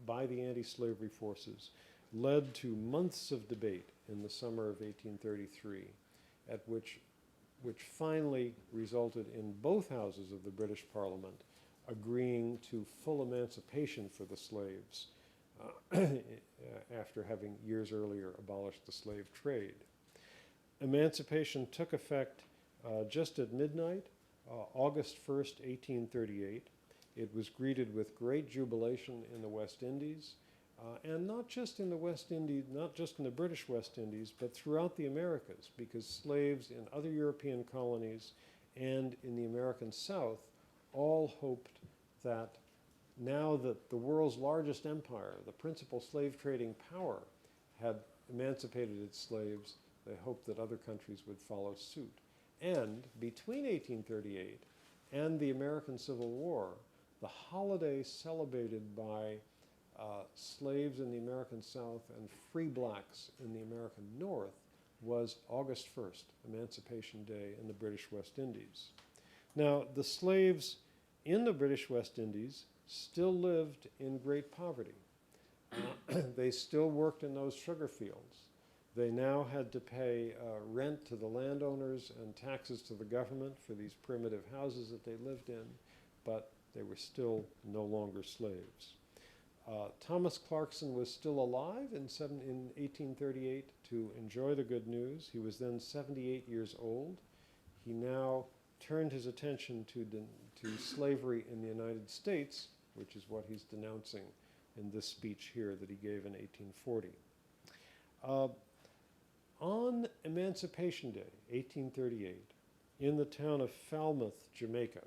by the anti-slavery forces, led to months of debate in the summer of 1833, at which finally resulted in both houses of the British Parliament agreeing to full emancipation for the slaves after having years earlier abolished the slave trade. Emancipation took effect just at midnight, August 1st, 1838. It was greeted with great jubilation in the West Indies, and not just in the West Indies, not just in the British West Indies, but throughout the Americas, because slaves in other European colonies and in the American South all hoped that now that the world's largest empire, the principal slave trading power, had emancipated its slaves, they hoped that other countries would follow suit. And between 1838 and the American Civil War, the holiday celebrated by slaves in the American South and free blacks in the American North was August 1st, Emancipation Day in the British West Indies. Now, the slaves in the British West Indies still lived in great poverty. They still worked in those sugar fields. They now had to pay rent to the landowners and taxes to the government for these primitive houses that they lived in, but they were still no longer slaves. Thomas Clarkson was still alive in 1838 to enjoy the good news. He was then 78 years old. He now turned his attention to slavery in the United States, which is what he's denouncing in this speech here that he gave in 1840. On Emancipation Day, 1838, in the town of Falmouth, Jamaica,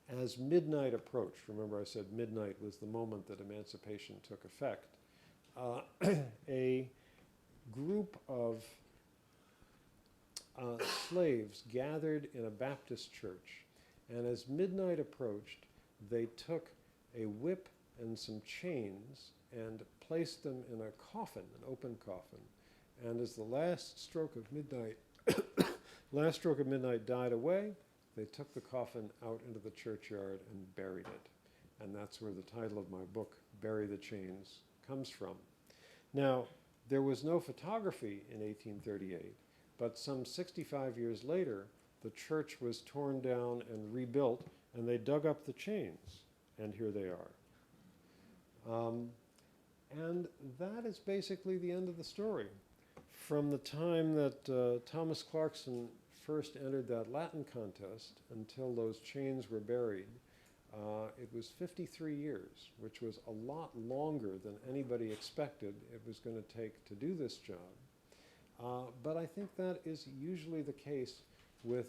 as midnight approached, remember I said midnight was the moment that emancipation took effect, a group of slaves gathered in a Baptist church, and as midnight approached, they took a whip and some chains and placed them in a coffin, an open coffin, and as the last stroke of midnight died away, they took the coffin out into the churchyard and buried it. And that's where the title of my book, Bury the Chains, comes from. Now, there was no photography in 1838, but some 65 years later, the church was torn down and rebuilt, and they dug up the chains, and here they are. And that is basically the end of the story. From the time that Thomas Clarkson first entered that Latin contest until those chains were buried, it was 53 years, which was a lot longer than anybody expected it was going to take to do this job. But I think that is usually the case with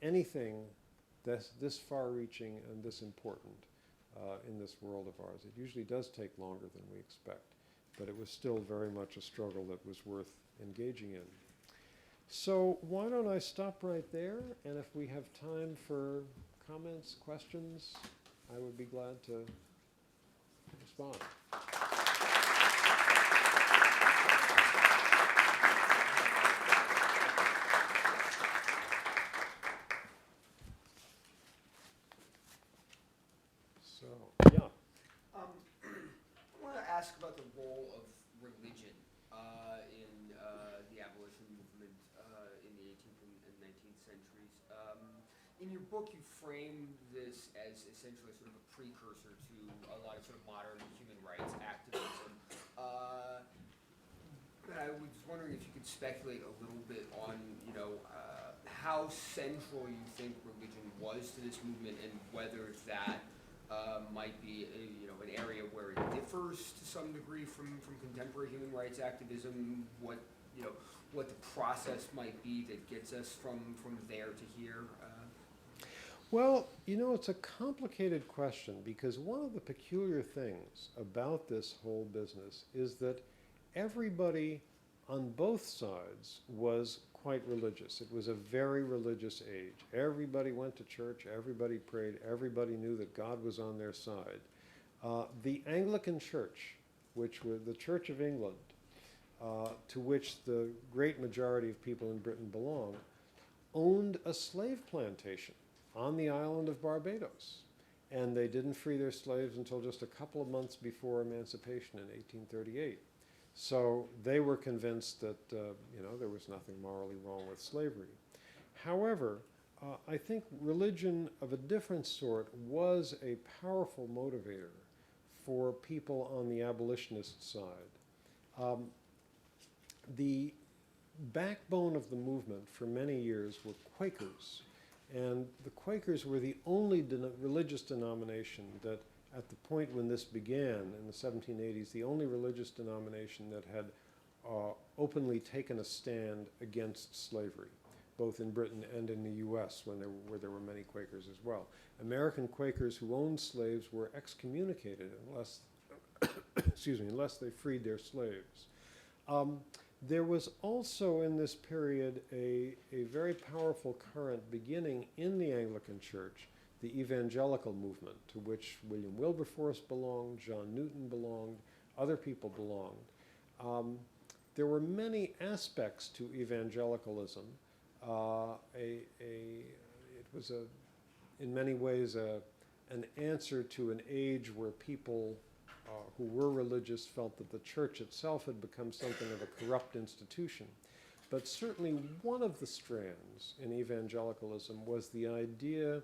anything that's this far-reaching and this important in this world of ours. It usually does take longer than we expect, but it was still very much a struggle that was worth engaging in. So why don't I stop right there, and if we have time for comments, questions, I would be glad to respond. So, yeah. I want to ask about the role of religion in the abolition movement in the 18th and 19th centuries. In your book, you frame this as essentially sort of a precursor to a lot of sort of modern human rights activism. But I was wondering if you could speculate a little bit on, how central you think religion was to this movement, and whether that might be an area where it differs to some degree from contemporary human rights activism. What the process might be that gets us from there to here. Well, you know, it's a complicated question because one of the peculiar things about this whole business is that everybody on both sides was quite religious. It was a very religious age. Everybody went to church, everybody prayed, everybody knew that God was on their side. The Anglican Church, which was the Church of England, to which the great majority of people in Britain belonged, owned a slave plantation on the island of Barbados. And they didn't free their slaves until just a couple of months before emancipation in 1838. So they were convinced that there was nothing morally wrong with slavery. However, I think religion of a different sort was a powerful motivator for people on the abolitionist side. The backbone of the movement for many years were Quakers. And the Quakers were the only religious denomination that, at the point when this began in the 1780s, the only religious denomination that had openly taken a stand against slavery, both in Britain and in the US, where there were many Quakers as well. American Quakers who owned slaves were excommunicated unless, unless they freed their slaves. There was also in this period a very powerful current beginning in the Anglican Church, the evangelical movement, to which William Wilberforce belonged, John Newton belonged, other people belonged. There were many aspects to evangelicalism. It was in many ways an answer to an age where people who were religious felt that the church itself had become something of a corrupt institution. But certainly one of the strands in evangelicalism was the idea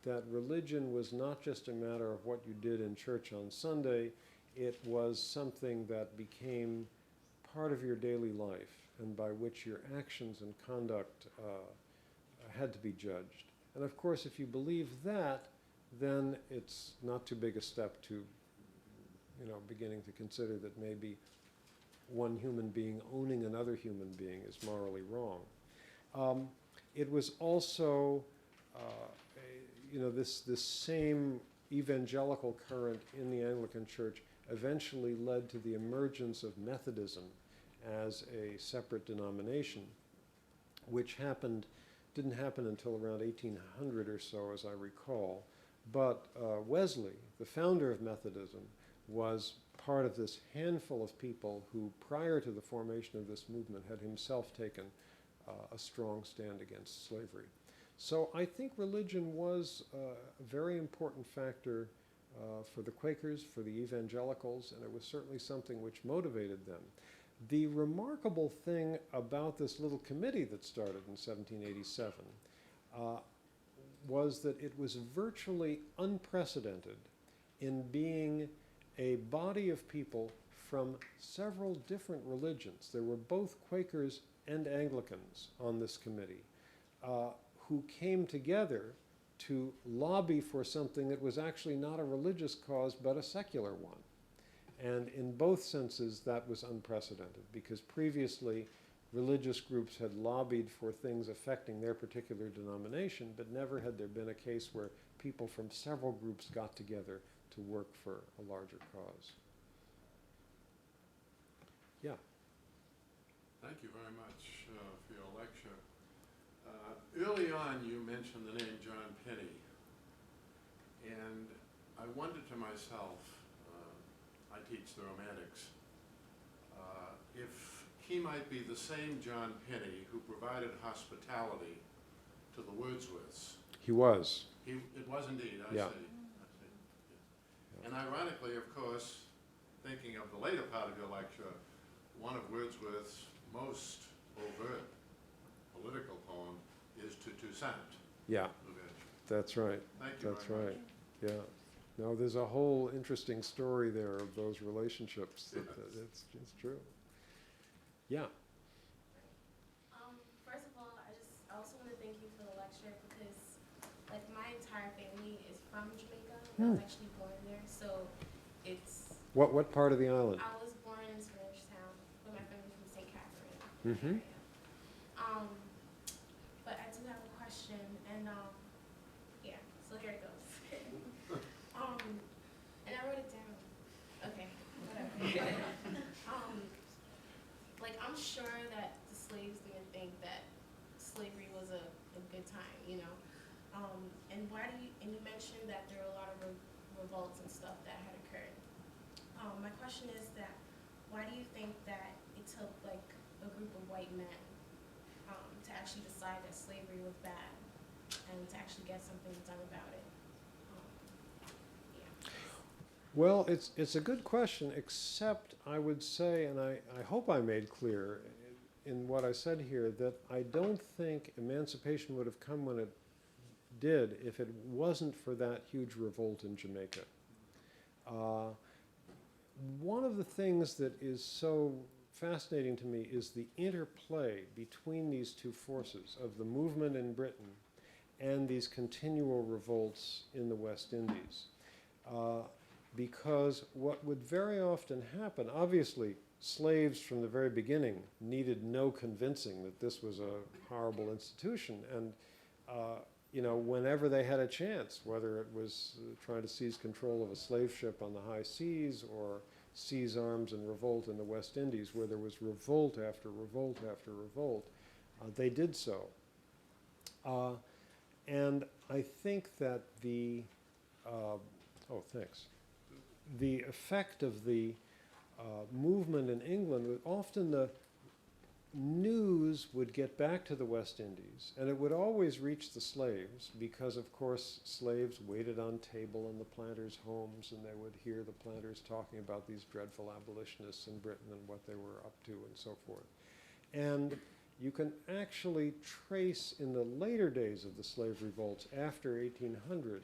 that religion was not just a matter of what you did in church on Sunday, it was something that became part of your daily life and by which your actions and conduct had to be judged. And of course, if you believe that, then it's not too big a step to beginning to consider that maybe one human being owning another human being is morally wrong. It was also, this same evangelical current in the Anglican Church eventually led to the emergence of Methodism as a separate denomination, which didn't happen until around 1800 or so, as I recall. But Wesley, the founder of Methodism, was part of this handful of people who, prior to the formation of this movement, had himself taken a strong stand against slavery. So I think religion was a very important factor for the Quakers, for the evangelicals, and it was certainly something which motivated them. The remarkable thing about this little committee that started in 1787 was that it was virtually unprecedented in being a body of people from several different religions. There were both Quakers and Anglicans on this committee who came together to lobby for something that was actually not a religious cause but a secular one. And in both senses, that was unprecedented because previously religious groups had lobbied for things affecting their particular denomination, but never had there been a case where people from several groups got together to work for a larger cause. Yeah. Thank you very much for your lecture. Early on, you mentioned the name John Pini, and I wondered to myself, I teach the Romantics, if he might be the same John Pini who provided hospitality to the Wordsworths. He was. It was indeed, I Yeah. see. And ironically, of course, thinking of the later part of your lecture, one of Wordsworth's most overt political poem is To Toussaint. Yeah, that's right. Thank you That's very right. much. Yeah. No, there's a whole interesting story there of those relationships. It's true. Yeah. First of all, I also want to thank you for the lecture because, like, my entire family is from Jamaica. I was actually born there, so it's. What part of the island? I was born in Spanish Town, but my family's from St. Catherine. Mm-hmm. But I do have a question, and yeah. Like, I'm sure that the slaves didn't think that slavery was a good time, you know? And and you mentioned that there were a lot of revolts and stuff that had occurred. My question is that, why do you think that it took, like, a group of white men to actually decide that slavery was bad and to actually get something done about it? Yeah. Well, it's a good question, except I would say, and I hope I made clear in what I said here, that I don't think emancipation would have come when it did if it wasn't for that huge revolt in Jamaica. One of the things that is so fascinating to me is the interplay between these two forces of the movement in Britain and these continual revolts in the West Indies. Because what would very often happen, obviously, slaves from the very beginning needed no convincing that this was a horrible institution. And, you know, whenever they had a chance, whether it was trying to seize control of a slave ship on the high seas or seize arms and revolt in the West Indies, where there was revolt after revolt after revolt, they did so. And I think that the effect of the movement in England, often the news would get back to the West Indies, and it would always reach the slaves because, of course, slaves waited on table in the planters' homes, and they would hear the planters talking about these dreadful abolitionists in Britain and what they were up to and so forth. And you can actually trace in the later days of the slave revolts after 1800,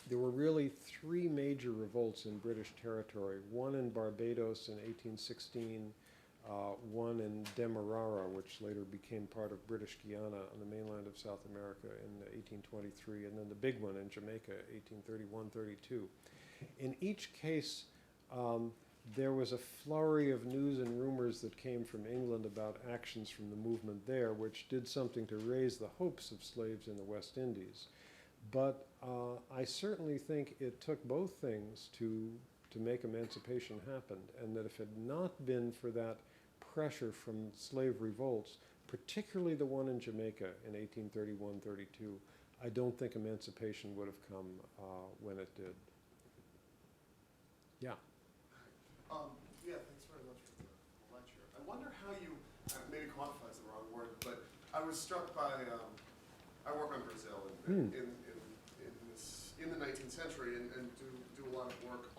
there were really three major revolts in British territory, one in Barbados in 1816, one in Demerara, which later became part of British Guiana on the mainland of South America in 1823, and then the big one in Jamaica, 1831-32. In each case, there was a flurry of news and rumors that came from England about actions from the movement there, which did something to raise the hopes of slaves in the West Indies. But I certainly think it took both things to make emancipation happen, and that if it had not been for that pressure from slave revolts, particularly the one in Jamaica in 1831-32, I don't think emancipation would have come when it did. Yeah. Yeah, thanks very much for the lecture. I wonder how you, maybe quantify is the wrong word, but I was struck by, I work on Brazil in the 19th century and do a lot of work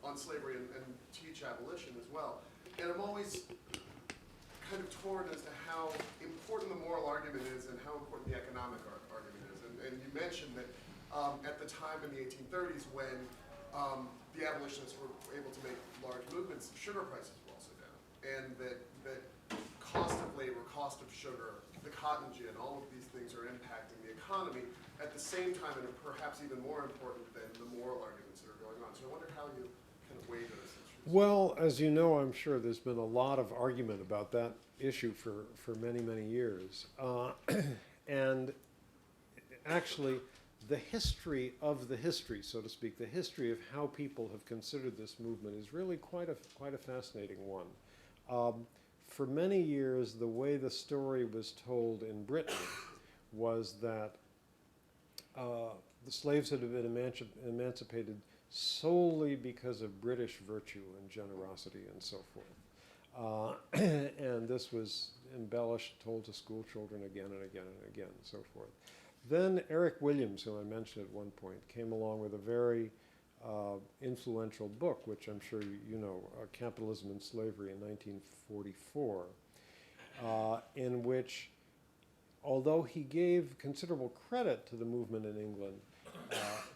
on slavery and teach abolition as well. And I'm always kind of torn as to how important the moral argument is and how important the economic argument is. And you mentioned that at the time in the 1830s when the abolitionists were able to make large movements, sugar prices were also down. And that cost of labor, cost of sugar, the cotton gin, all of these things are impacting the economy at the same time, and are perhaps even more important than the moral arguments that are going on. So I wonder how you kind of weigh those issues. Well, as you know, I'm sure there's been a lot of argument about that issue for many, many years. And actually, the history of the history, so to speak, the history of how people have considered this movement is really quite a fascinating one. For many years, the way the story was told in Britain was that the slaves had been emancipated solely because of British virtue and generosity and so forth. And this was embellished, told to school children again and again and again and so forth. Then Eric Williams, who I mentioned at one point, came along with a very influential book, which I'm sure you know, Capitalism and Slavery in 1944, in which, although he gave considerable credit to the movement in England,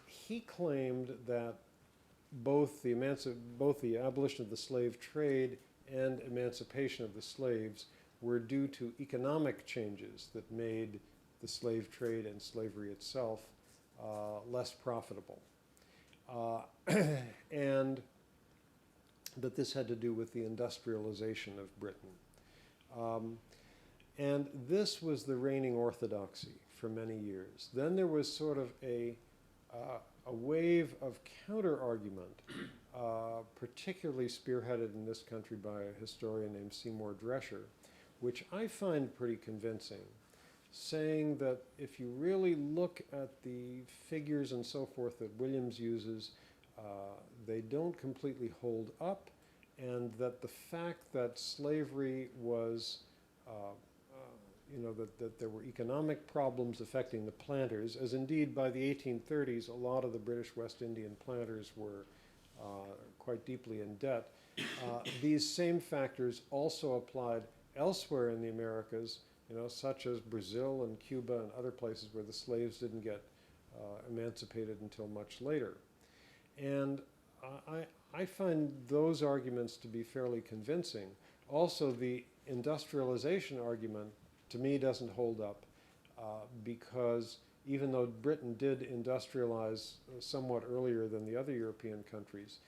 he claimed that both the abolition of the slave trade and emancipation of the slaves were due to economic changes that made the slave trade and slavery itself less profitable. And that this had to do with the industrialization of Britain. And this was the reigning orthodoxy for many years. Then there was sort of a a wave of counter-argument, particularly spearheaded in this country by a historian named Seymour Drescher, which I find pretty convincing, saying that if you really look at the figures and so forth that Williams uses, they don't completely hold up, and that the fact that slavery was, that there were economic problems affecting the planters, as indeed by the 1830s, a lot of the British West Indian planters were quite deeply in debt. These same factors also applied elsewhere in the Americas, such as Brazil and Cuba and other places where the slaves didn't get emancipated until much later. And I find those arguments to be fairly convincing. Also, the industrialization argument, to me, doesn't hold up because even though Britain did industrialize somewhat earlier than the other European countries,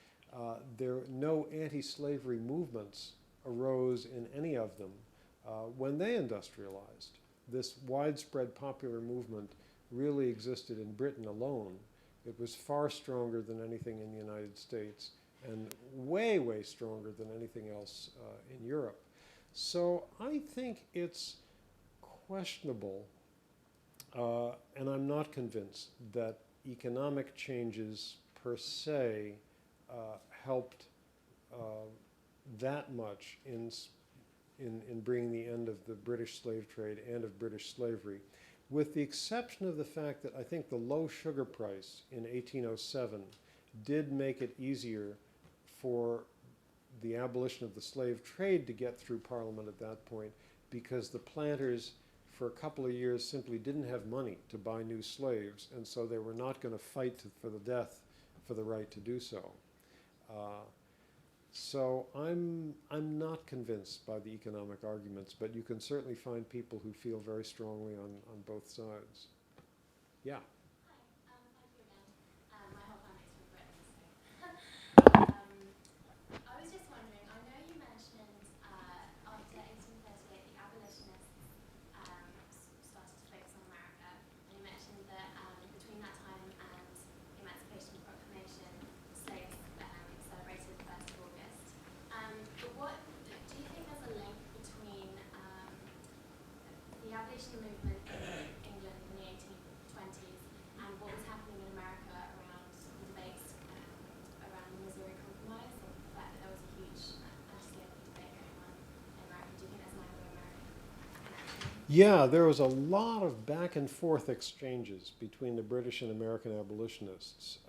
no anti-slavery movements arose in any of them when they industrialized. This widespread popular movement really existed in Britain alone. It was far stronger than anything in the United States and way, way stronger than anything else in Europe. So I think it's questionable, and I'm not convinced that economic changes per se helped that much in bringing the end of the British slave trade and of British slavery, with the exception of the fact that I think the low sugar price in 1807 did make it easier for the abolition of the slave trade to get through Parliament at that point, because the planters for a couple of years simply didn't have money to buy new slaves, and so they were not going to fight for the death for the right to do so. So I'm not convinced by the economic arguments, but you can certainly find people who feel very strongly on both sides. Yeah. Hi, thank you again. My whole family's from Britain, so. I was just wondering, I know you mentioned after 1838 the abolitionists started to focus on America, and you mentioned that between that time and the Emancipation Proclamation, slaves celebrated the 1st of August. But what do you think there's a link between the abolition movement in England in the 1820s and what was happening in America around the debates around the Missouri Compromise, and the fact that there was a huge anti-slavery debate going on in America? Do you think there's an Anglo-American connection? Yeah, there was a lot of back and forth exchanges between the British and American abolitionists.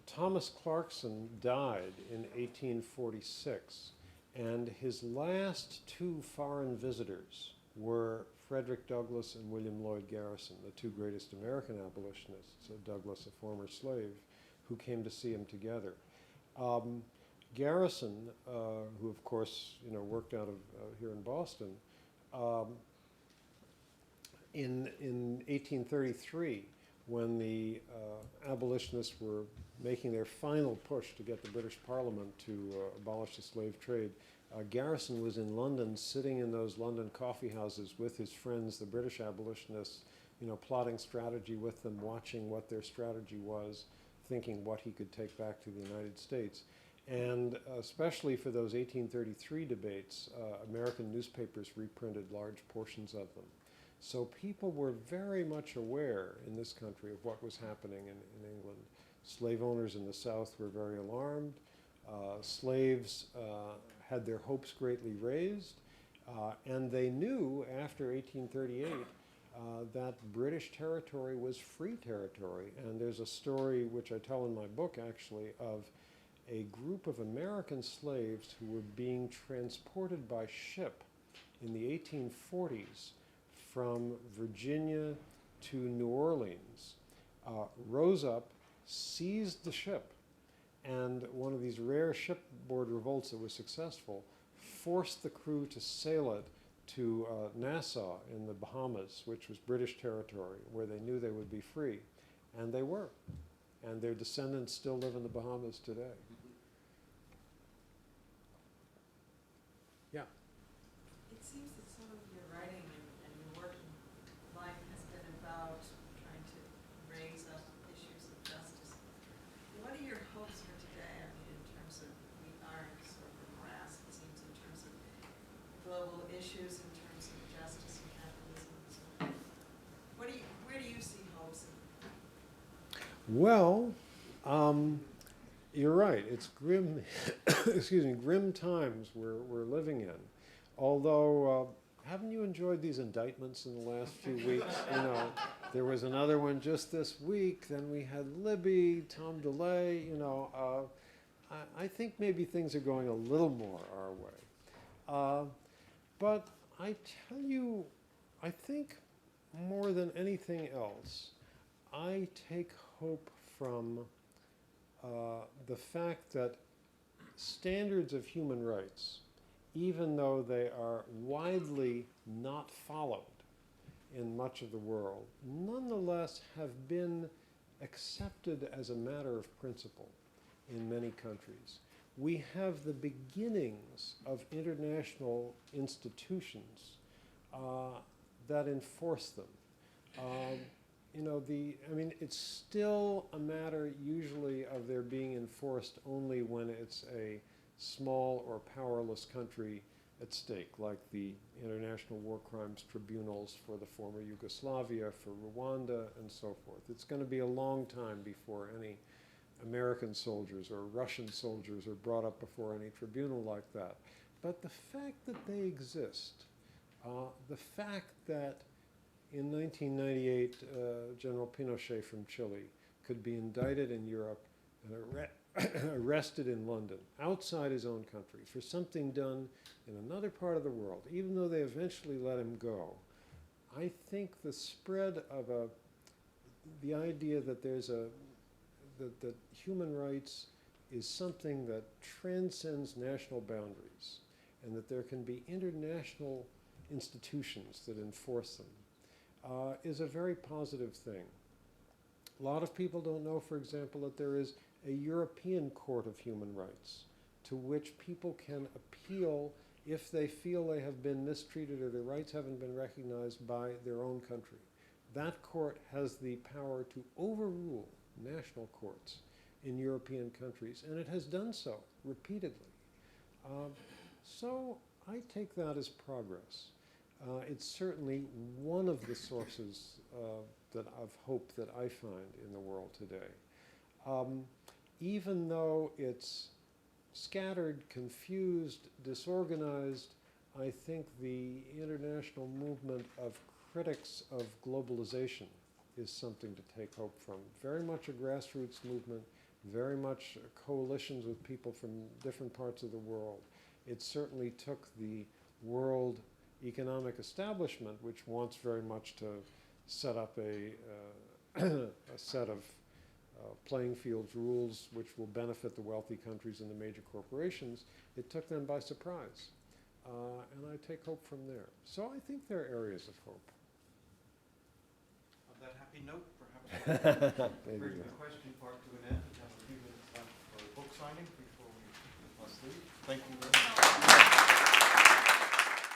Thomas Clarkson died in 1846, and his last two foreign visitors were Frederick Douglass and William Lloyd Garrison, the two greatest American abolitionists, Douglass, a former slave, who came to see him together. Garrison, who of course worked out of here in Boston, in 1833, when the abolitionists were making their final push to get the British Parliament to abolish the slave trade, Garrison was in London, sitting in those London coffee houses with his friends, the British abolitionists, plotting strategy with them, watching what their strategy was, thinking what he could take back to the United States. And especially for those 1833 debates, American newspapers reprinted large portions of them. So people were very much aware in this country of what was happening in England. Slave owners in the South were very alarmed. Slaves had their hopes greatly raised. And they knew after 1838 that British territory was free territory. And there's a story which I tell in my book, actually, of a group of American slaves who were being transported by ship in the 1840s from Virginia to New Orleans, rose up, seized the ship, and one of these rare shipboard revolts that was successful forced the crew to sail it to Nassau in the Bahamas, which was British territory, where they knew they would be free. And they were. And their descendants still live in the Bahamas today. Yeah. It seems that some of your writing and your work in life has been about trying to raise up issues issues in terms of justice and capitalism and so on. Where do you see hopes? Well, you're right. It's grim, excuse me, grim times we're living in. Although, haven't you enjoyed these indictments in the last few weeks? You know, there was another one just this week. Then we had Libby, Tom DeLay. You know, I think maybe things are going a little more our way. But I tell you, I think more than anything else, I take hope from the fact that standards of human rights, even though they are widely not followed in much of the world, nonetheless have been accepted as a matter of principle in many countries. We have the beginnings of international institutions that enforce them. You know, it's still a matter usually of their being enforced only when it's a small or powerless country at stake, like the International War Crimes Tribunals for the former Yugoslavia, for Rwanda, and so forth. It's going to be a long time before any American soldiers or Russian soldiers are brought up before any tribunal like that. But the fact that they exist, the fact that in 1998, General Pinochet from Chile could be indicted in Europe and arrested in London, outside his own country, for something done in another part of the world, even though they eventually let him go. I think the spread of the idea that that human rights is something that transcends national boundaries, and that there can be international institutions that enforce them, is a very positive thing. A lot of people don't know, for example, that there is a European Court of Human Rights to which people can appeal if they feel they have been mistreated or their rights haven't been recognized by their own country. That court has the power to overrule national courts in European countries, and it has done so repeatedly. So I take that as progress. It's certainly one of the sources of hope that I find in the world today. Even though it's scattered, confused, disorganized, I think the international movement of critics of globalization is something to take hope from. Very much a grassroots movement, very much coalitions with people from different parts of the world. It certainly took the world economic establishment, which wants very much to set up a set of playing fields rules which will benefit the wealthy countries and the major corporations. It took them by surprise. And I take hope from there. So I think there are areas of hope. On that happy note, perhaps bring the question part to an end. We have a few minutes left for book signing before we must leave. Thank you very much.